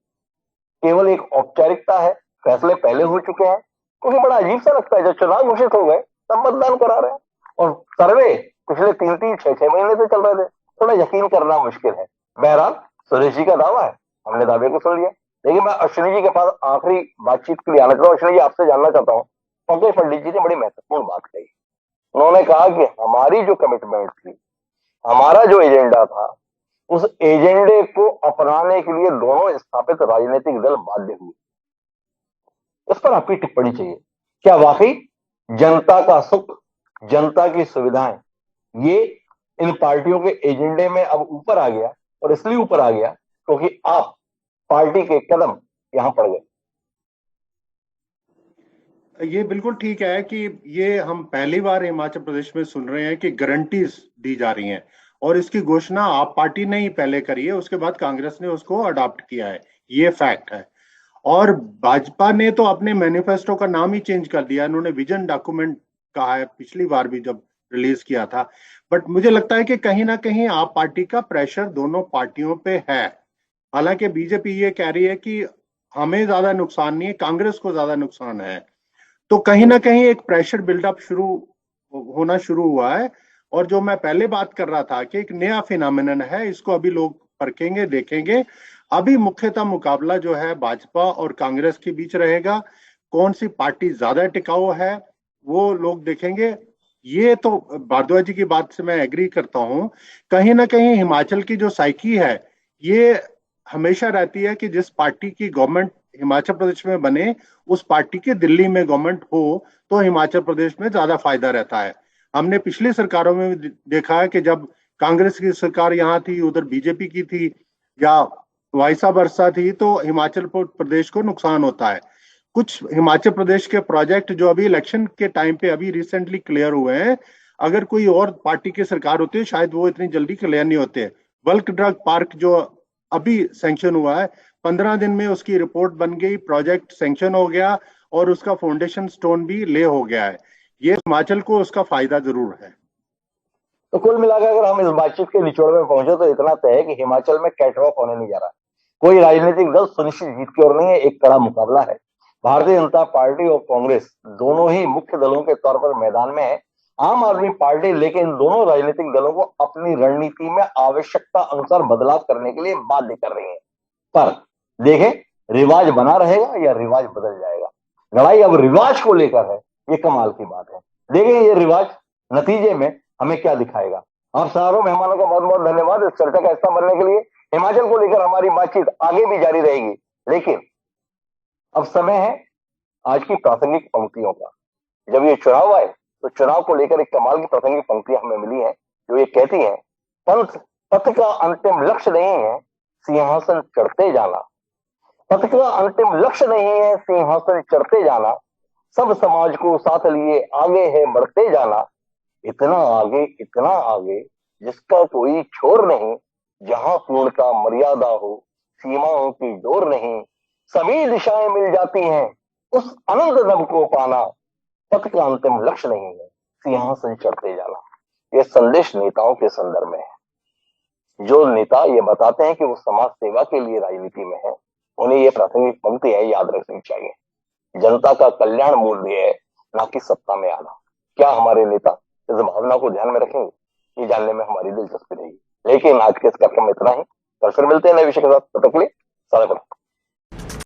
केवल एक औपचारिकता है, फैसले पहले हो चुके हैं। क्योंकि बड़ा अजीब सा लगता है, जब चुनाव घोषित हो गए तब मतदान करा रहे हैं, और सर्वे पिछले 3-3, 6-6 महीने से चल रहे थे। थोड़ा यकीन करना मुश्किल है। बहरहाल सुरेश जी का दावा है, हमने दावे को सुन लिया। लेकिन मैं अश्विनी जी के पास आखिरी बातचीत के लिए आना चाहता हूँ। अश्विनी जी, आपसे जानना चाहता हूँ, पंकज पंडित जी ने बड़ी महत्वपूर्ण बात कही। उन्होंने कहा कि हमारी जो कमिटमेंट थी, हमारा जो एजेंडा था, उस एजेंडे को अपनाने के लिए दोनों स्थापित राजनीतिक दल बाध्य हुए। इस पर आपकी टिप्पणी चाहिए। क्या वाकई जनता का सुख, जनता की सुविधाएं, ये इन पार्टियों के एजेंडे में अब ऊपर आ गया? और इसलिए ऊपर आ गया क्योंकि आप पार्टी के कदम यहां पड़ गए। ये बिल्कुल ठीक है कि ये हम पहली बार हिमाचल प्रदेश में सुन रहे हैं कि गारंटीज दी जा रही हैं, और इसकी घोषणा आप पार्टी ने ही पहले करी है, उसके बाद कांग्रेस ने उसको अडॉप्ट किया है, ये फैक्ट है। और भाजपा ने तो अपने मैनिफेस्टो का नाम ही चेंज कर दिया, इन्होंने विजन डॉक्यूमेंट कहा है पिछली बार भी जब रिलीज किया था। बट मुझे लगता है कि कहीं ना कहीं आप पार्टी का प्रेशर दोनों पार्टियों पे है। हालांकि बीजेपी ये कह रही है कि हमें ज्यादा नुकसान नहीं है, कांग्रेस को ज्यादा नुकसान है। तो कहीं ना कहीं एक प्रेशर बिल्डअप होना शुरू हुआ है। और जो मैं पहले बात कर रहा था कि एक नया फिनोमिनन है, इसको अभी लोग परखेंगे, देखेंगे। अभी मुख्यतः मुकाबला जो है भाजपा और कांग्रेस के बीच रहेगा। कौन सी पार्टी ज्यादा टिकाऊ है वो लोग देखेंगे। ये तो भारद्वाज जी की बात से मैं एग्री करता हूं। कहीं ना कहीं हिमाचल की जो साइकी है, ये हमेशा रहती है कि जिस पार्टी की गवर्नमेंट हिमाचल प्रदेश में बने, उस पार्टी के दिल्ली में गवर्नमेंट हो तो हिमाचल प्रदेश में ज्यादा फायदा रहता है। हमने पिछली सरकारों में देखा है कि जब कांग्रेस की सरकार यहाँ थी, उधर बीजेपी की थी, या वाइसा वर्सा थी, तो हिमाचल प्रदेश को नुकसान होता है। कुछ हिमाचल प्रदेश के प्रोजेक्ट जो अभी इलेक्शन के टाइम पे अभी रिसेंटली क्लियर हुए हैं, अगर कोई और पार्टी की सरकार होती है शायद वो इतनी जल्दी क्लियर नहीं होते। बल्क ड्रग पार्क जो अभी सैंक्शन हुआ है, 15 दिन में उसकी रिपोर्ट बन गई, प्रोजेक्ट सैंक्शन हो गया और उसका फाउंडेशन स्टोन भी ले हो गया है। ये हिमाचल को उसका फायदा जरूर है। तो कुल मिलाकर अगर हम इस बातचीत के निचोड़ में पहुंचे तो इतना तय है कि हिमाचल में कैटवॉक होने नहीं जा रहा। कोई राजनीतिक दल सुनिश्चित जीत की ओर नहीं है, एक कड़ा मुकाबला है। भारतीय जनता पार्टी और कांग्रेस दोनों ही मुख्य दलों के तौर पर मैदान में है। आम आदमी पार्टी लेकिन इन दोनों राजनीतिक दलों को अपनी रणनीति में आवश्यकता अनुसार बदलाव करने के लिए बाध्य कर रही है। पर देखें, रिवाज बना रहेगा या रिवाज बदल जाएगा। लड़ाई अब रिवाज को लेकर है, ये कमाल की बात है। देखें ये रिवाज नतीजे में हमें क्या दिखाएगा। आप सारों मेहमानों का बहुत बहुत धन्यवाद इस चर्चा का हिस्सा बनने के लिए। हिमाचल को लेकर हमारी बातचीत आगे भी जारी रहेगी, लेकिन अब समय है आज की प्रासंगिक पंक्तियों का। जब ये चुनाव आए तो चुनाव को लेकर एक कमाल की प्रासंगिक पंक्तियां हमें मिली हैं, जो ये कहती हैं, पथ का अंतिम लक्ष्य नहीं है सिंहासन चढ़ते जाना। पथ का अंतिम लक्ष्य नहीं है सिंहासन चढ़ते जाना, सब समाज को साथ लिए आगे है बढ़ते जाना। इतना आगे जिसका कोई छोर नहीं, जहां पूर्णता मर्यादा हो सीमाओं की डोर नहीं। सभी दिशाएं मिल जाती हैं उस अनंत नभ को पाना। पथ का अंतिम लक्ष्य नहीं है सिंहासन चढ़ते जाना। यह संदेश नेताओं के संदर्भ में है। जो नेता ये बताते हैं कि वो समाज सेवा के लिए राजनीति में है, उन्हें ये प्रासंगिक पंक्ति है याद रखनी चाहिए। जनता का कल्याण मूल्य है, ना कि सत्ता में आना। क्या हमारे नेता इस भावना को ध्यान में रखेंगे, ये जानने में हमारी दिलचस्पी रहेगी। लेकिन आज के इस कार्यक्रम में इतना ही। कल फिर मिलते हैं नए विषय के साथ। तब तक के लिए सलाम।